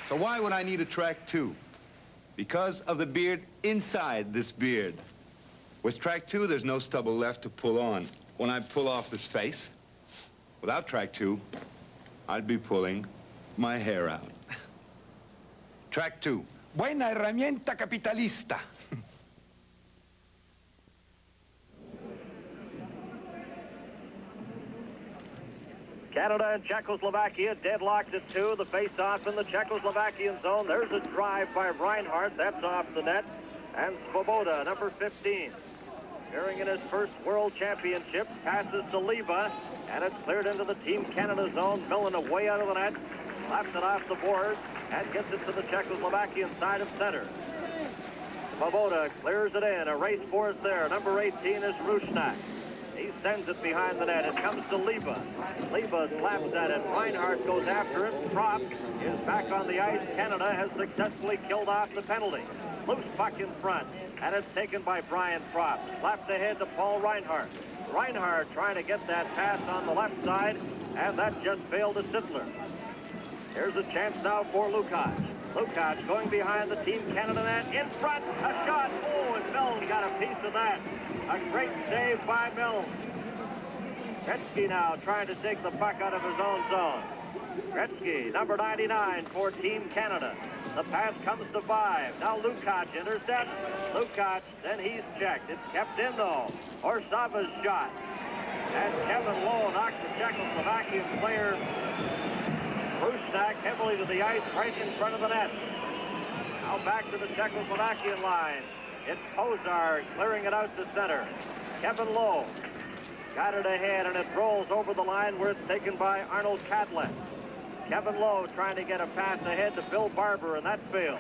So why would I need a Track 2? Because of the beard inside this beard. With Track 2, there's no stubble left to pull on. When I pull off this face, without Track 2, I'd be pulling my hair out. Track 2. Buena herramienta capitalista. Canada and Czechoslovakia deadlocked at 2. The face-off in the Czechoslovakian zone. There's a drive by Reinhardt. That's off the net. And Svoboda, number 15. Appearing in his first World Championship, passes to Leva, and it's cleared into the Team Canada zone. Millen away out of the net, slaps it off the boards, and gets it to the Czechoslovakian side of center. Svoboda clears it in. A race for us there. Number 18 is Rusnak. He sends it behind the net. It comes to Leva. Leva slaps at it. Reinhardt goes after it. Propp is back on the ice. Canada has successfully killed off the penalty. Loose puck in front, and it's taken by Brian Propp. Slapped ahead to Paul Reinhardt. Reinhardt trying to get that pass on the left side, and that just failed to Sittler. Here's a chance now for Lukács. Lukács going behind the Team Canada net. In front, a shot. Oh, and Milne got a piece of that. A great save by Milne. Gretzky now trying to take the puck out of his own zone. Gretzky, number 99 for Team Canada. The pass comes to 5. Now Lukács intercepts. Lukács, then he's checked. It's kept in, though. Orsava's shot. And Kevin Lowe knocked the Czechoslovakian player Rusnak heavily to the ice right in front of the net. Now back to the Czechoslovakian line. It's Kozar clearing it out to center. Kevin Lowe got it ahead, and it rolls over the line where it's taken by Arnold Kadlec. Kevin Lowe trying to get a pass ahead to Bill Barber, and that failed.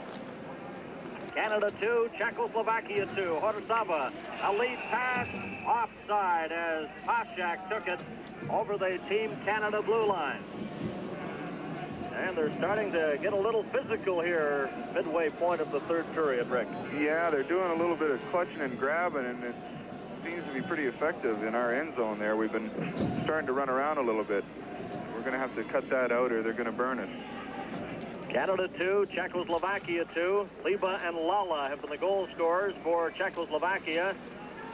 Canada 2, Czechoslovakia 2. Horsava, a lead pass, offside as Pashak took it over the Team Canada blue line. And they're starting to get a little physical here, midway point of the third period, Rick. Yeah, they're doing a little bit of clutching and grabbing, and it seems to be pretty effective in our end zone there. We've been starting to run around a little bit. We're going to have to cut that out or they're going to burn us. Canada 2, Czechoslovakia 2. Liba and Lala have been the goal scorers for Czechoslovakia.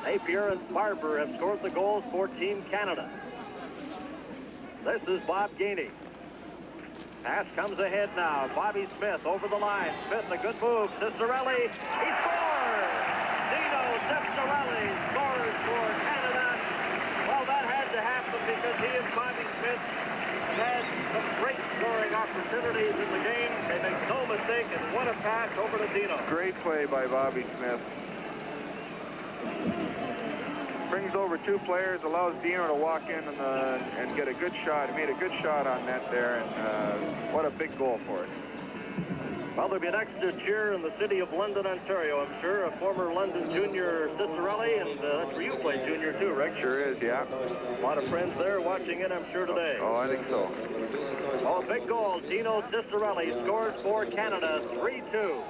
Napier and Barber have scored the goals for Team Canada. This is Bob Gainey. Pass comes ahead now. Bobby Smith over the line. Smith, a good move. Cicerelli, he scores! Dino Cicerelli scores for Canada. Well, that had to happen because he and Bobby Smith had some great scoring opportunities in the game. They make no mistake, and what a pass over to Dino. Great play by Bobby Smith. Brings over two players, allows Dino to walk in and get a good shot. He made a good shot on net there, and what a big goal for us. Well, there'll be an extra cheer in the city of London, Ontario, I'm sure. A former London junior, Cicerelli, and that's where you played junior too, Rick. Sure is, yeah. A lot of friends there watching it, I'm sure, today. Oh, I think so. Oh, big goal. Dino Cicerelli scores for Canada, 3-2.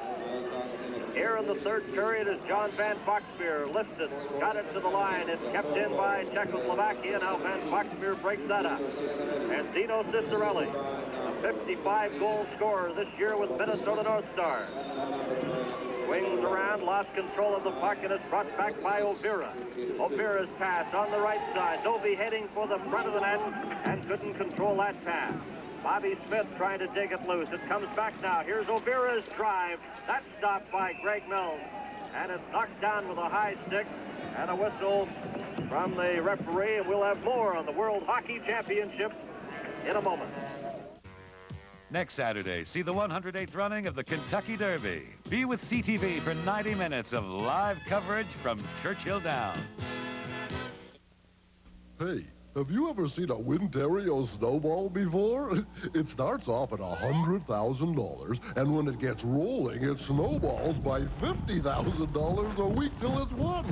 Here in the third period is John Van Foxmeer lifted, got it to the line. It's kept in by Czechoslovakia. Now Van Foxmeer breaks that up. And Dino Cicerelli, a 55-goal scorer this year with Minnesota North Stars. Swings around, lost control of the puck, and it's brought back by Ovira. Ovira's pass on the right side. Novi heading for the front of the net and couldn't control that pass. Bobby Smith trying to dig it loose. It comes back now. Here's Ovira's drive. That's stopped by Greg Mills. And it's knocked down with a high stick and a whistle from the referee. And we'll have more on the World Hockey Championship in a moment. Next Saturday, see the 108th running of the Kentucky Derby. Be with CTV for 90 minutes of live coverage from Churchill Downs. Hey, have you ever seen a Winterio snowball before? It starts off at $100,000, and when it gets rolling, it snowballs by $50,000 a week till it's won.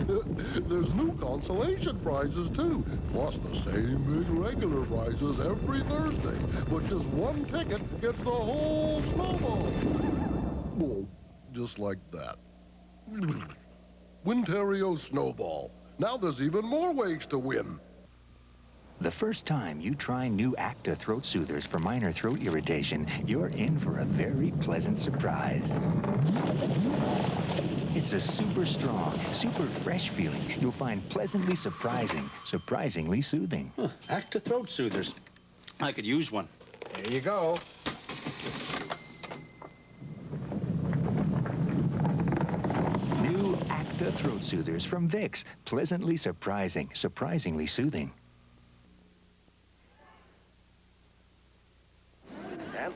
There's new consolation prizes, too, plus the same big regular prizes every Thursday. But just one ticket gets the whole snowball. Well, just like that. Winterio Snowball. Now there's even more ways to win. The first time you try new Acta throat soothers for minor throat irritation, you're in for a very pleasant surprise. It's a super strong, super fresh feeling you'll find pleasantly surprising, surprisingly soothing. Acta throat soothers. I could use one. There you go. New Acta throat soothers from Vicks. Pleasantly surprising, surprisingly soothing.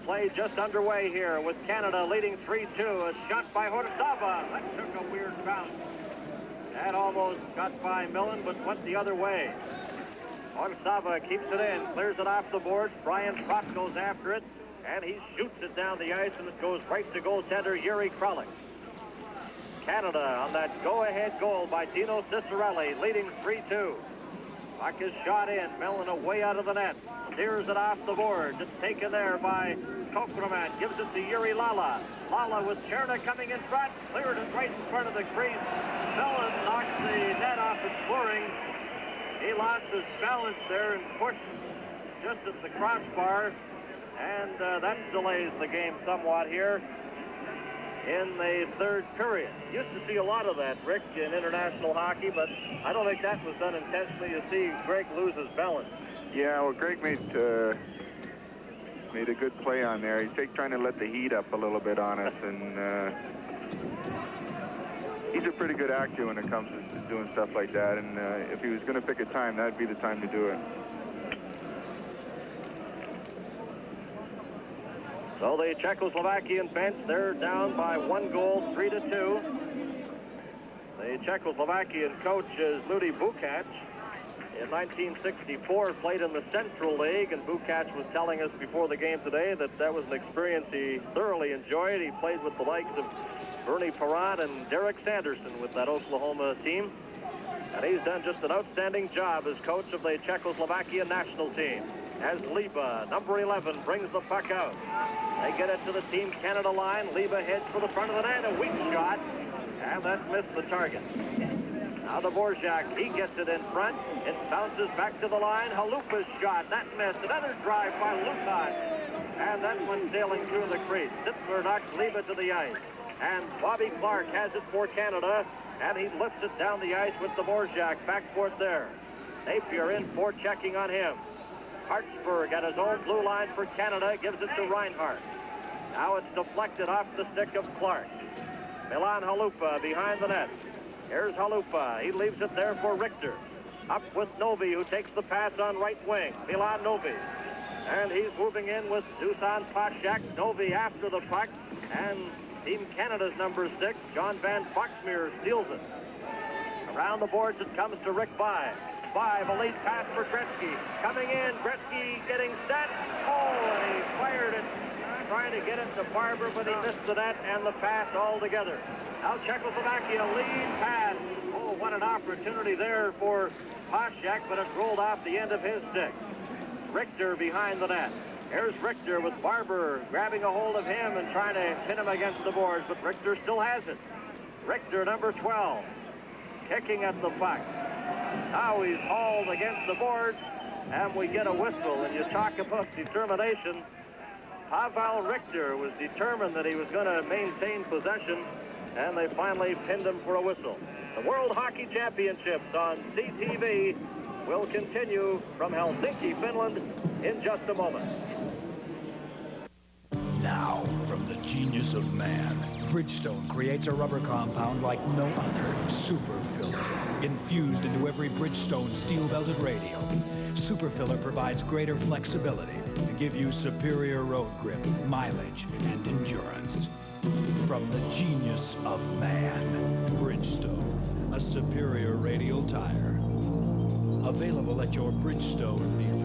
Play just underway here with Canada leading 3-2. A shot by Horsava. That took a weird bounce. That almost got by Millen, but went the other way. Horsava keeps it in, clears it off the boards. Brian Trott goes after it, and he shoots it down the ice, and it goes right to goaltender Yuri Kralik. Canada on that go-ahead goal by Dino Cicerelli, leading 3-2. Puck is shot in. Millen away out of the net. Steers it off the boards. It's taken there by Kokraman. Gives it to Yuri Lala. Lala with Cherna coming in front. Cleared it right in front of the crease. Millen knocks the net off its mooring. He lost his balance there and pushed just at the crossbar. And that delays the game somewhat here. in the third period. Used to see a lot of that, Rick, in international hockey, but I don't think that was done intentionally. You see Greg lose his balance. Yeah, well, Greg made a good play on there. He's trying to let the heat up a little bit on us, and he's a pretty good actor when it comes to doing stuff like that, and if he was going to pick a time, that'd be the time to do it. So the Czechoslovakian bench, they're down by 1 goal, 3-2. The Czechoslovakian coach is Ludi Bukac. In 1964, played in the Central League, and Bukac was telling us before the game today that that was an experience he thoroughly enjoyed. He played with the likes of Bernie Parent and Derek Sanderson with that Oklahoma team. And he's done just an outstanding job as coach of the Czechoslovakia national team. As Liba, number 11, brings the puck out. They get it to the Team Canada line. Liba heads for the front of the net. A weak shot, and that missed the target. Now the Dvorak, he gets it in front. It bounces back to the line. Halupa's shot, that missed. Another drive by Lukac. And that one sailing through the crease. Sittler knocks Liba to the ice. And Bobby Clark has it for Canada. And he lifts it down the ice with the Dvorak. Backcourt there. Napier in for checking on him. Hartsburg at his own blue line for Canada gives it to Reinhardt. Now it's deflected off the stick of Clark. Milan Halupa behind the net. Here's Halupa. He leaves it there for Richter. Up with Novi, who takes the pass on right wing. Milan Novi. And he's moving in with Dusan Pashak. Novi after the puck. And Team Canada's number 6, John Van Foxmeer, steals it. Around the boards it comes to Rick Vaive. Vaive, a late pass for Gretzky. Coming in, Gretzky getting set. Oh, and he fired it, trying to get it to Barber, but he missed the net and the pass altogether. Now Czechoslovakia lead pass. Oh, what an opportunity there for Pashak, but it rolled off the end of his stick. Richter behind the net. Here's Richter with Barber grabbing a hold of him and trying to pin him against the boards, but Richter still has it. Richter, number 12, kicking at the puck. Now he's hauled against the boards, and we get a whistle. And you talk about determination. Pavel Richter was determined that he was going to maintain possession, and they finally pinned him for a whistle. The World Hockey Championships on CTV will continue from Helsinki, Finland, in just a moment. Now, from the genius of man, Bridgestone creates a rubber compound like no other, Super Filler. Infused into every Bridgestone steel-belted radial, Super Filler provides greater flexibility to give you superior road grip, mileage, and endurance. From the genius of man, Bridgestone, a superior radial tire. Available at your Bridgestone dealer.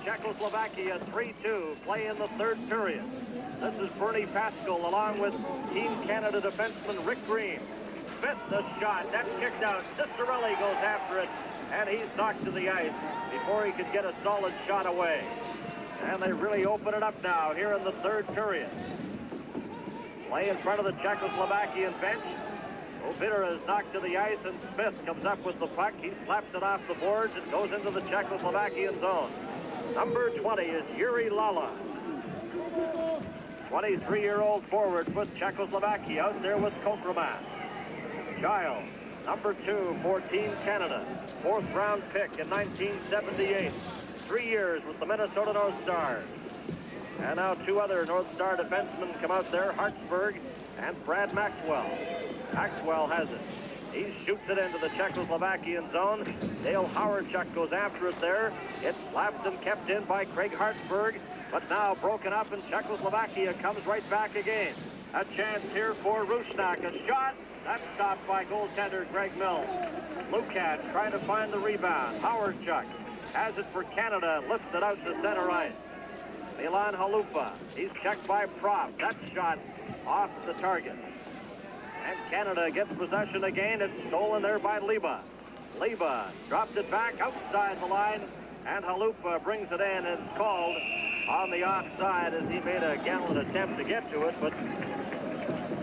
Czechoslovakia 3-2, play in the third period. This is Bernie Pascal along with Team Canada defenseman Rick Green. Smith, the shot, that's kicked out. Cicerelli goes after it, and he's knocked to the ice before he could get a solid shot away. And they really open it up now here in the third period. Play in front of the Czechoslovakian bench. Obiter is knocked to the ice, and Smith comes up with the puck. He slaps it off the boards. It goes into the Czechoslovakian zone. Number 20 is Yuri Lala. 23-year-old forward with Czechoslovakia out there with Kokromaz. Giles, number 2 for Team Canada. 4th round pick in 1978. 3 years with the Minnesota North Stars. And now 2 other North Star defensemen come out there, Hartsburg and Brad Maxwell. Maxwell has it. He shoots it into the Czechoslovakian zone. Dale Howardchuk goes after it there. It's slapped and kept in by Craig Hartsburg, but now broken up, and Czechoslovakia comes right back again. A chance here for Rusnak. A shot, That's stopped by goaltender Greg Mills. Lukács trying to find the rebound. Howardchuk has it for Canada, lifts it out to center ice. Milan Halupa, he's checked by Propp. That shot off the target. And Canada gets possession again. It's stolen there by Liba. Liba dropped it back outside the line, and Halupa brings it in and it's called on the offside as he made a gallant attempt to get to it, but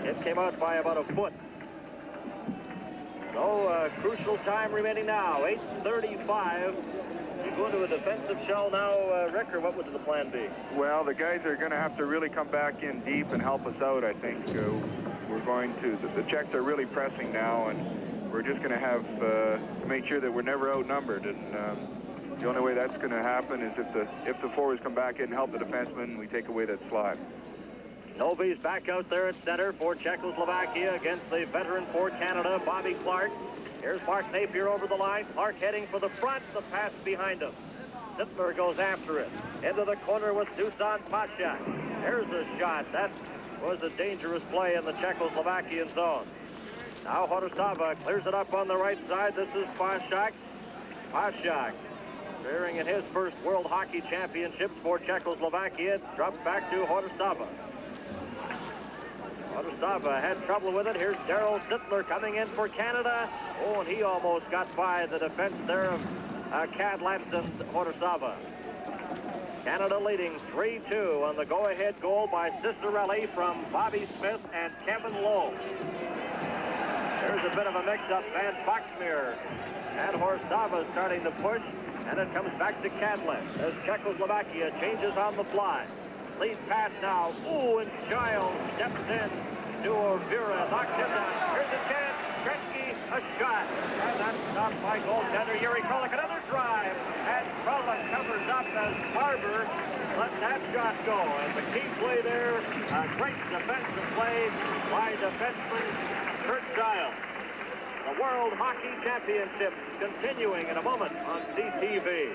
it came out by about a foot. So crucial time remaining now, 8:35. You go into a defensive shell now, Rick, or what would the plan be? Well, the guys are going to have to really come back in deep and help us out, I think. We're going to, the Czechs are really pressing now, and we're just going to have to make sure that we're never outnumbered. And the only way that's going to happen is if the forwards come back in and help the defensemen, we take away that slot. Novy's back out there at center for Czechoslovakia against the veteran for Canada, Bobby Clark. Here's Mark Napier over the line. Clark heading for the front. The pass behind him. Sittler goes after it. Into the corner with Dusan Pashak. There's a shot. That was a dangerous play in the Czechoslovakian zone. Now Horosava clears it up on the right side. This is Pashak. Pashak, appearing in his first World Hockey Championships for Czechoslovakia, drops back to Horosava. Horosava had trouble with it. Here's Daryl Sittler coming in for Canada. Oh, and he almost got by the defense there of Kadlatz and Horosava. Canada leading 3-2 on the go-ahead goal by Cicerelli from Bobby Smith and Kevin Lowe. There's a bit of a mix-up. Van Foxmeer and Horosava starting to push, and it comes back to Kadlatz as Czechoslovakia changes on the fly. Lead pass now. Ooh, and Giles steps in to Ovira. Knocks him down. Here's a chance. Gretzky, a shot. And that's stopped by goaltender Yuri Kralik. Another drive. And Kralik covers up as Barber lets that shot go. And the key play there, a great defensive play by defenseman Kurt Giles. The World Hockey Championships continuing in a moment on CTV.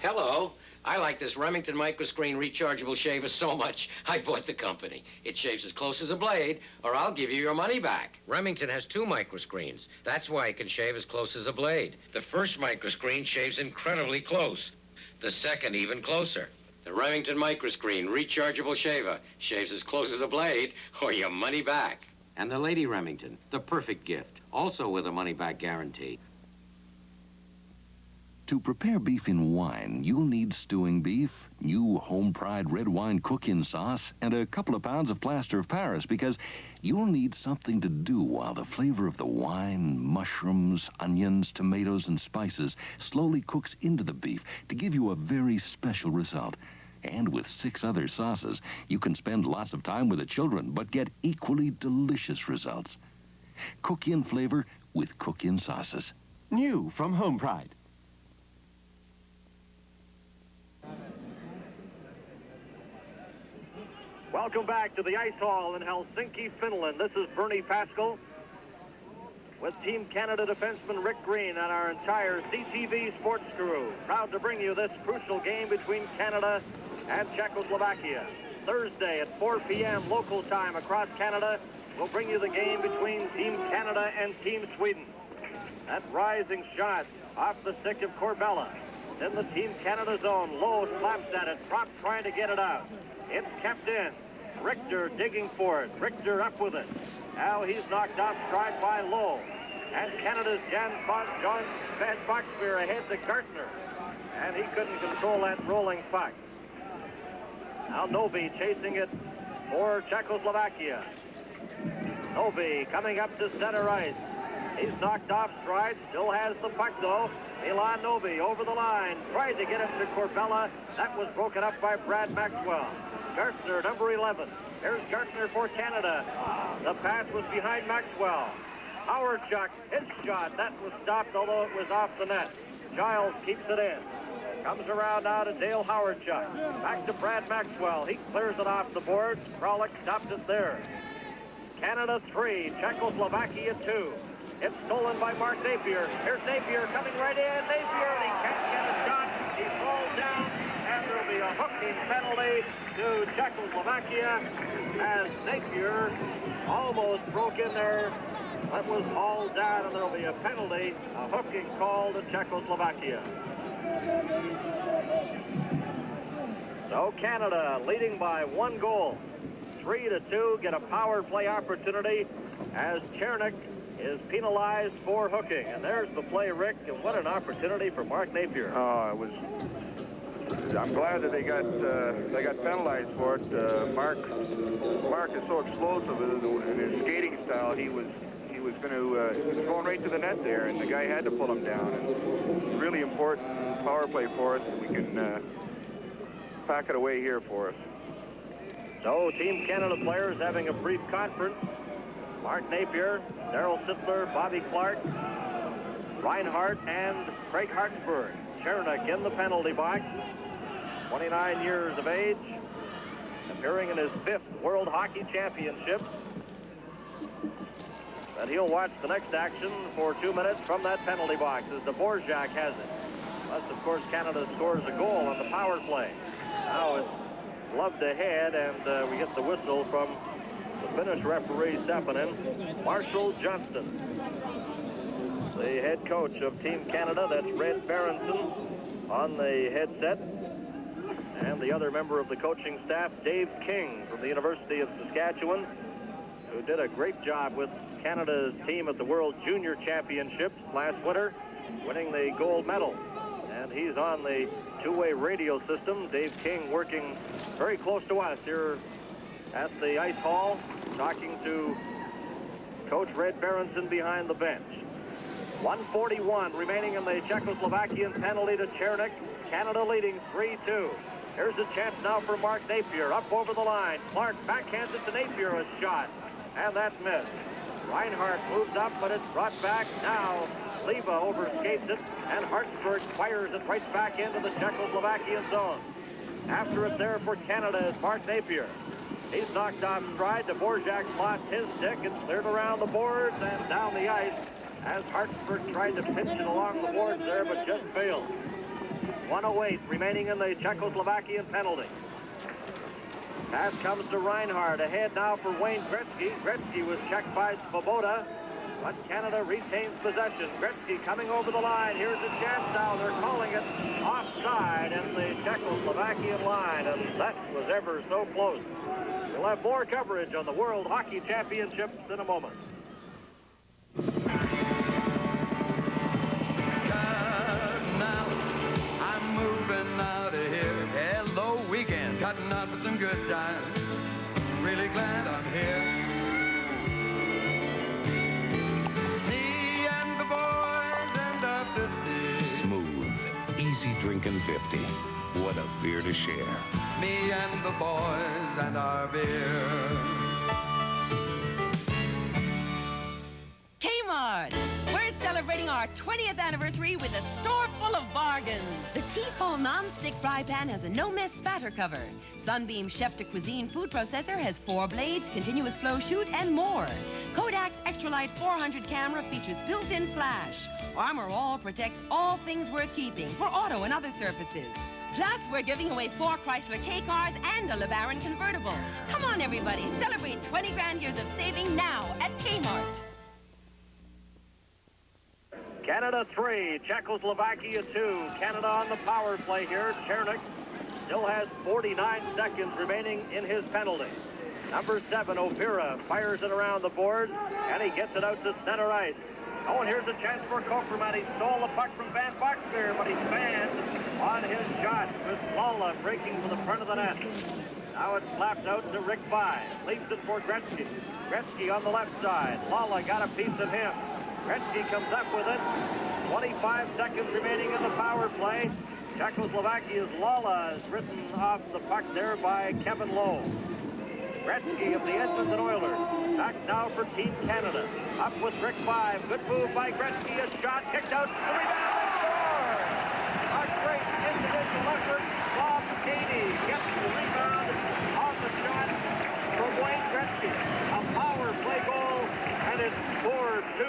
Hello. I like this Remington microscreen rechargeable shaver so much, I bought the company. It shaves as close as a blade, or I'll give you your money back. Remington has 2 microscreens. That's why it can shave as close as a blade. The first microscreen shaves incredibly close. The second, even closer. The Remington microscreen rechargeable shaver shaves as close as a blade, or your money back. And the Lady Remington, the perfect gift, also with a money-back guarantee. To prepare beef in wine, you'll need stewing beef, new Home Pride red wine cook-in sauce, and a couple of pounds of plaster of Paris, because you'll need something to do while the flavor of the wine, mushrooms, onions, tomatoes, and spices slowly cooks into the beef to give you a very special result. And with 6 other sauces, you can spend lots of time with the children, but get equally delicious results. Cook-in flavor with cook-in sauces. New from Home Pride. Welcome back to the Ice Hall in Helsinki, Finland. This is Bernie Pascal with Team Canada defenseman Rick Green and our entire CTV sports crew. Proud to bring you this crucial game between Canada and Czechoslovakia. Thursday at 4 p.m. local time across Canada, we'll bring you the game between Team Canada and Team Sweden. That rising shot off the stick of Corbella. In the Team Canada zone, Lowe slaps at it. Propp trying to get it out. It's kept in. Richter digging for it. Richter up with it. Now he's knocked off stride by Lowe. And Canada's John Van Foxmeer ahead to Gartner. And he couldn't control that rolling puck. Now Novy chasing it for Czechoslovakia. Novy coming up to center ice. He's knocked off stride. Still has the puck though. Milan Novy over the line. Tried to get it to Corbella. That was broken up by Brad Maxwell. Gartner, number 11. There's Gartner for Canada. The pass was behind Maxwell. Howardchuk, his shot. That was stopped, although it was off the net. Giles keeps it in. Comes around now to Dale Howardchuk. Back to Brad Maxwell. He clears it off the boards. Kralik stopped it there. Canada 3, Czechoslovakia 2. It's stolen by Mark Napier. Here's Napier coming right in. Napier, and he can't get a shot. He falls down, and there'll be a hooking penalty to Czechoslovakia. as Napier almost broke in there. That was hauled down, and there'll be a penalty, a hooking call to Czechoslovakia. So Canada leading by 1 goal. 3-2, get a power play opportunity as Chernik is penalized for hooking. And there's the play, Rick, and what an opportunity for Mark Napier. I'm glad that they got penalized for it. Mark is so explosive in his skating style. He was going right to the net there, and the guy had to pull him down. And it's really important power play for us, and we can pack it away here for us. So Team Canada players having a brief conference. Mark Napier, Darryl Sittler, Bobby Clark, Reinhardt, and Craig Hartsburg. Chernik in the penalty box, 29 years of age, appearing in his 5th World Hockey Championship. And he'll watch the next action for 2 minutes from that penalty box as Dvorak has it. Unless, of course, Canada scores a goal on the power play. Now it's gloved ahead, and we get the whistle from the Finnish referee Seppanen, Marshall Johnston. The head coach of Team Canada, that's Red Berenson on the headset. And the other member of the coaching staff, Dave King from the University of Saskatchewan, who did a great job with Canada's team at the World Junior Championships last winter, winning the gold medal. And he's on the two-way radio system. Dave King working very close to us here at the ice hall, talking to Coach Red Berenson behind the bench. 1:41 remaining in the Czechoslovakian penalty to Chernik. Canada leading 3-2. Here's a chance now for Mark Napier. Up over the line. Clark backhands it to Napier. A shot. And that's missed. Reinhardt moves up, but it's brought back. Now Leva overskates it, and Hartsburg fires it right back into the Czechoslovakian zone. After it there for Canada is Mark Napier. He's knocked off stride. Dvorak lost his stick and cleared around the boards and down the ice as Hartsburg tried to pinch it along the boards there, but just failed. 1:08 remaining in the Czechoslovakian penalty. Pass comes to Reinhardt. Ahead now for Wayne Gretzky. Gretzky was checked by Svoboda, but Canada retains possession. Gretzky coming over the line. Here's a chance now. They're calling it offside in the Czechoslovakian line, and that was ever so close. We'll have more coverage on the World Hockey Championships in a moment. I'm moving out of here. Hello, weekend. Cutting out for some good times. Really glad I'm here. Me and the boys and our 50. Smooth, easy drinking 50. What a beer to share. Me and the boys and our beer. Kmart! We're celebrating our 20th anniversary with a store full of bargains. The Tefal non-stick fry pan has a no-mess spatter cover. Sunbeam Chef de Cuisine food processor has 4 blades, continuous flow chute, and more. Kodak's Extra Light 400 camera features built-in flash. Armor All protects all things worth keeping for auto and other surfaces. Plus, we're giving away 4 Chrysler K cars and a LeBaron convertible. Come on, everybody, celebrate 20 grand years of saving now at Kmart. Canada 3, Czechoslovakia 2. Canada on the power play here. Chernik still has 49 seconds remaining in his penalty. Number 7, Ovira, fires it around the boards, and he gets it out to center ice. Oh, and here's a chance for Koperman. He stole the puck from Van Boxmeer, but he's banned on his shot with Lala breaking to the front of the net. Now it's slapped out to Rick Vine. Leaves it for Gretzky. Gretzky on the left side. Lala got a piece of him. Gretzky comes up with it. 25 seconds remaining in the power play. Czechoslovakia's Lala is written off the puck there by Kevin Lowe. Gretzky of the Edmonton Oilers. Back now for Team Canada. Up with Rick 5. Good move by Gretzky. A shot kicked out. The rebound and score! A great individual effort. Bob Gainey gets the rebound on the shot from Wayne Gretzky. A power play goal, and it's 4-2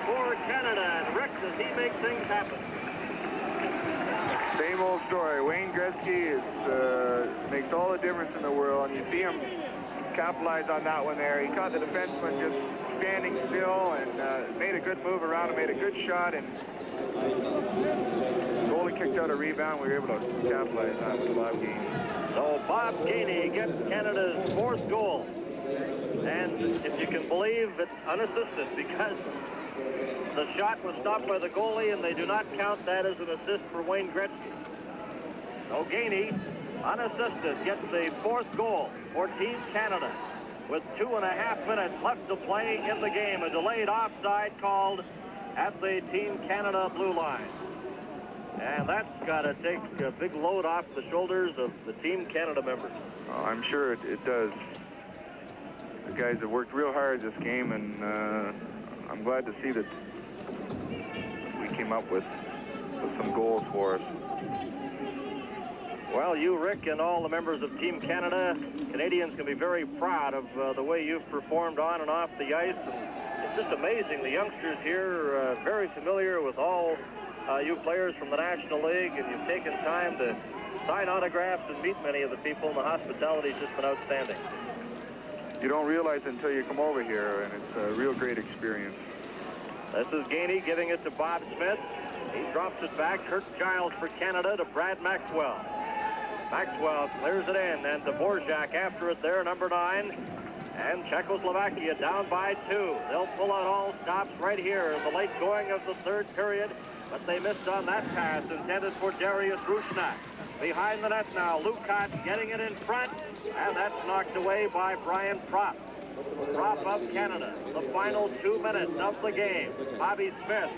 for Canada. And Rick, does he make things happen? Same old story. Wayne Gretzky makes all the difference in the world, and you see him capitalized on that one there. He caught the defenseman just standing still and made a good move around and made a good shot. And goalie kicked out a rebound. We were able to capitalize on it with Bob Gainey. So Bob Gainey gets Canada's 4th goal. And if you can believe, it's unassisted because the shot was stopped by the goalie, and they do not count that as an assist for Wayne Gretzky. So Gainey, unassisted, gets the 4th goal for Team Canada with 2.5 minutes left to play in the game. A delayed offside called at the Team Canada blue line. And that's got to take a big load off the shoulders of the Team Canada members. Oh, I'm sure it does. The guys have worked real hard this game, and I'm glad to see that we came up with some goals for us. Well, you, Rick, and all the members of Team Canada, Canadians can be very proud of the way you've performed on and off the ice. And it's just amazing. The youngsters here are very familiar with all you players from the National League, and you've taken time to sign autographs and meet many of the people, and the hospitality's just been outstanding. You don't realize it until you come over here, and it's a real great experience. This is Gainey giving it to Bob Smith. He drops it back. Kirk Giles for Canada to Brad Maxwell. Maxwell clears it in, and Dvorak after it there, number 9. And Czechoslovakia down by 2. They'll pull out all stops right here in the late going of the 3rd period, but they missed on that pass intended for Darius Rusnak. Behind the net now, Lukat getting it in front, and that's knocked away by Brian Propp. Propp of Canada. The final 2 minutes of the game. Bobby Smith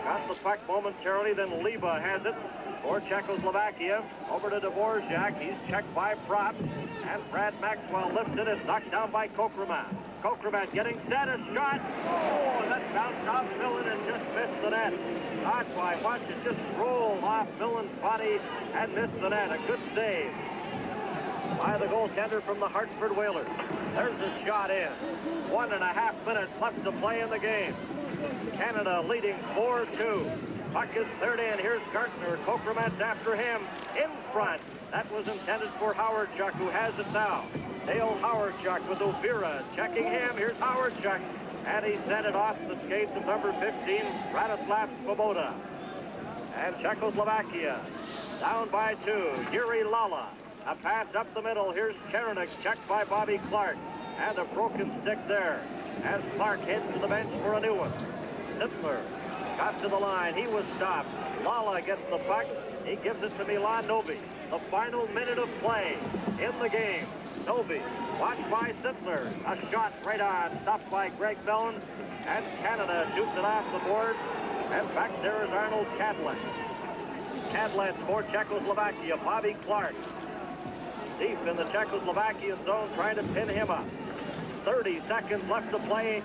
got the puck momentarily, then Leva has it for Czechoslovakia. Over to Dvorak. He's checked by Propp, and Brad Maxwell lifted. It's knocked down by Kokremat. Kokremat getting set, a shot. Oh, and that bounced off Millen and just missed the net. Not by much, it just rolled off Millen's body and missed the net. A good save by the goaltender from the Hartford Whalers. There's a shot in. 1.5 minutes left to play in the game. Canada leading 4-2. Puck is cleared in. Here's Gartner. Kokremat's after him. In front. That was intended for Howardchuk, who has it now. Dale Howardchuk with Ovira checking him. Here's Howardchuk. And he sent it off the skates of number 15, Radislav Svoboda. And Czechoslovakia down by 2. Yuri Lala. A pass up the middle. Here's Cherenik, checked by Bobby Clark. And a broken stick there as Clark heads to the bench for a new one. Sittler got to the line. He was stopped. Lala gets the puck. He gives it to Milan Novi. The final minute of play in the game. Novi watched by Sittler. A shot right on, stopped by Greg Mellon. And Canada shoots it off the board. And back there is Arnold Cadlin. Cadlin for Czechoslovakia. Bobby Clark deep in the Czechoslovakian zone, trying to pin him up. 30 seconds left to play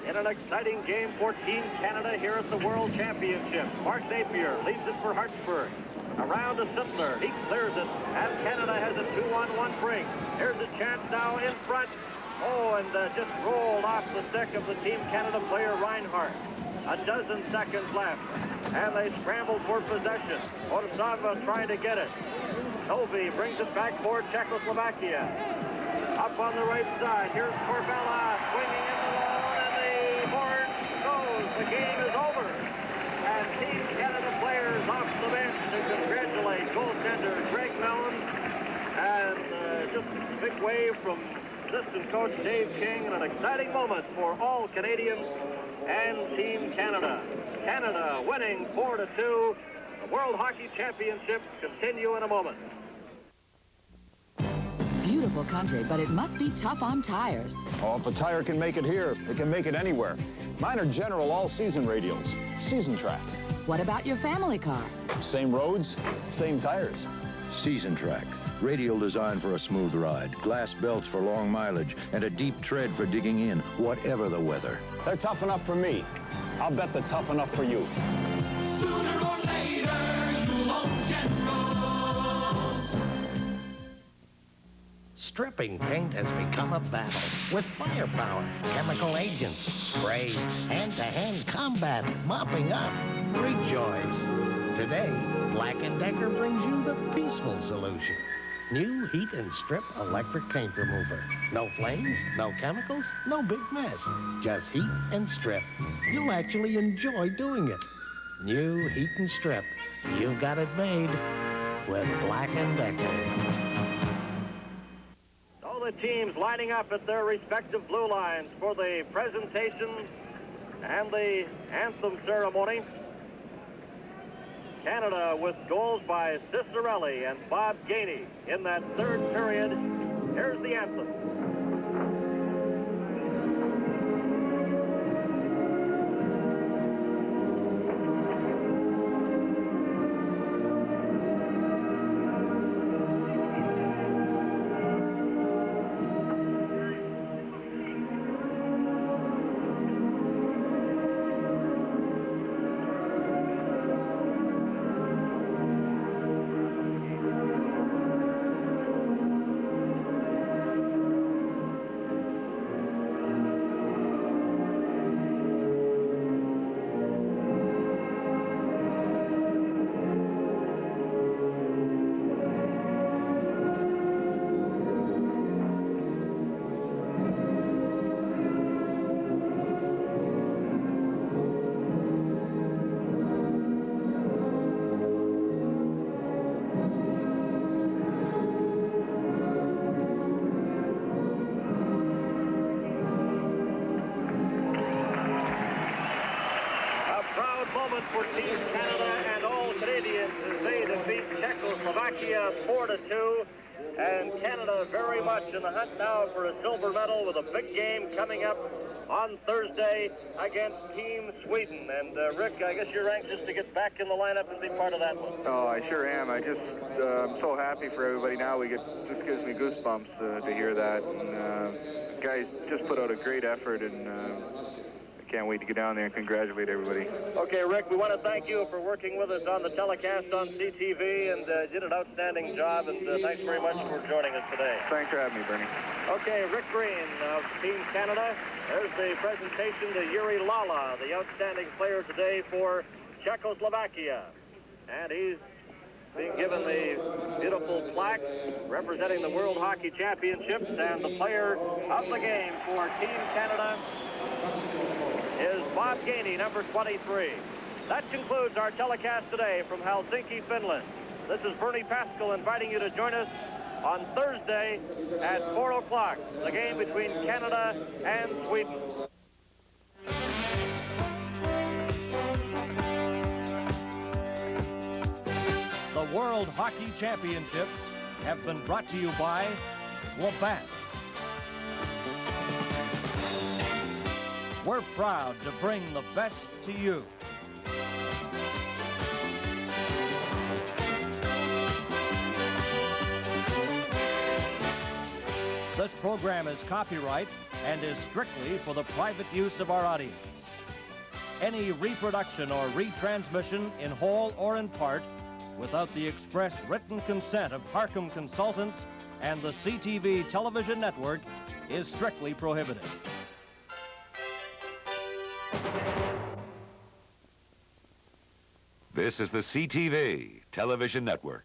in an exciting game for Team Canada here at the World Championship. Mark Napier leads it for Hartsburg. Around to Sittler. He clears it, and Canada has a 2-on-1 break. Here's a chance now in front. Oh, and just rolled off the stick of the Team Canada player Reinhardt. A dozen seconds left, and they scramble for possession. Orsava trying to get it. Novi brings it back for Czechoslovakia. Up on the right side, here's Corbella swinging in the wall, and the horn goes. The game is over. And Team Canada players off the bench to congratulate goaltender Greg Mellon. And just a big wave from assistant coach Dave King, and an exciting moment for all Canadians and Team Canada. Canada winning 4-2. The World Hockey Championships continue in a moment. Beautiful country, but it must be tough on tires. Oh, if a tire can make it here, it can make it anywhere. Mine are General all-season radials, Season Track. What about your family car? Same roads, same tires. Season Track. Radial designed for a smooth ride, glass belts for long mileage, and a deep tread for digging in, whatever the weather. They're tough enough for me. I'll bet they're tough enough for you. Sooner or later, you'll own Generals. Stripping paint has become a battle with firepower, chemical agents, sprays, hand-to-hand combat, mopping up. Rejoice. Today, Black & Decker brings you the peaceful solution. New Heat and Strip electric paint remover. No flames, no chemicals, no big mess. Just heat and strip. You'll actually enjoy doing it. New Heat and Strip. You've got it made with Black & Decker. So the teams lining up at their respective blue lines for the presentation and the anthem ceremony. Canada with goals by Cicerelli and Bob Gainey in that third period. Here's the anthem. Moment for Team Canada and all Canadians as they defeat Czechoslovakia 4-2. And Canada very much in the hunt now for a silver medal with a big game coming up on Thursday against Team Sweden. And Rick, I guess you're anxious to get back in the lineup and be part of that one. Oh, I sure am. I'm so happy for everybody now. Just gives me goosebumps to hear that. And guys just put out a great effort, and can't wait to get down there and congratulate everybody. Okay, Rick, we want to thank you for working with us on the telecast on CTV, and did an outstanding job, and thanks very much for joining us today. Thanks for having me, Bernie. Okay, Rick Green of Team Canada. There's the presentation to Yuri Lala, the outstanding player today for Czechoslovakia. And he's being given the beautiful plaque representing the World Hockey Championships, and the player of the game for Team Canada is Bob Gainey, number 23. That concludes our telecast today from Helsinki, Finland. This is Bernie Pascal inviting you to join us on Thursday at 4 o'clock, the game between Canada and Sweden. The World Hockey Championships have been brought to you by Labatt. We're proud to bring the best to you. This program is copyright and is strictly for the private use of our audience. Any reproduction or retransmission in whole or in part without the express written consent of Harcum Consultants and the CTV television network is strictly prohibited. This is the CTV television network.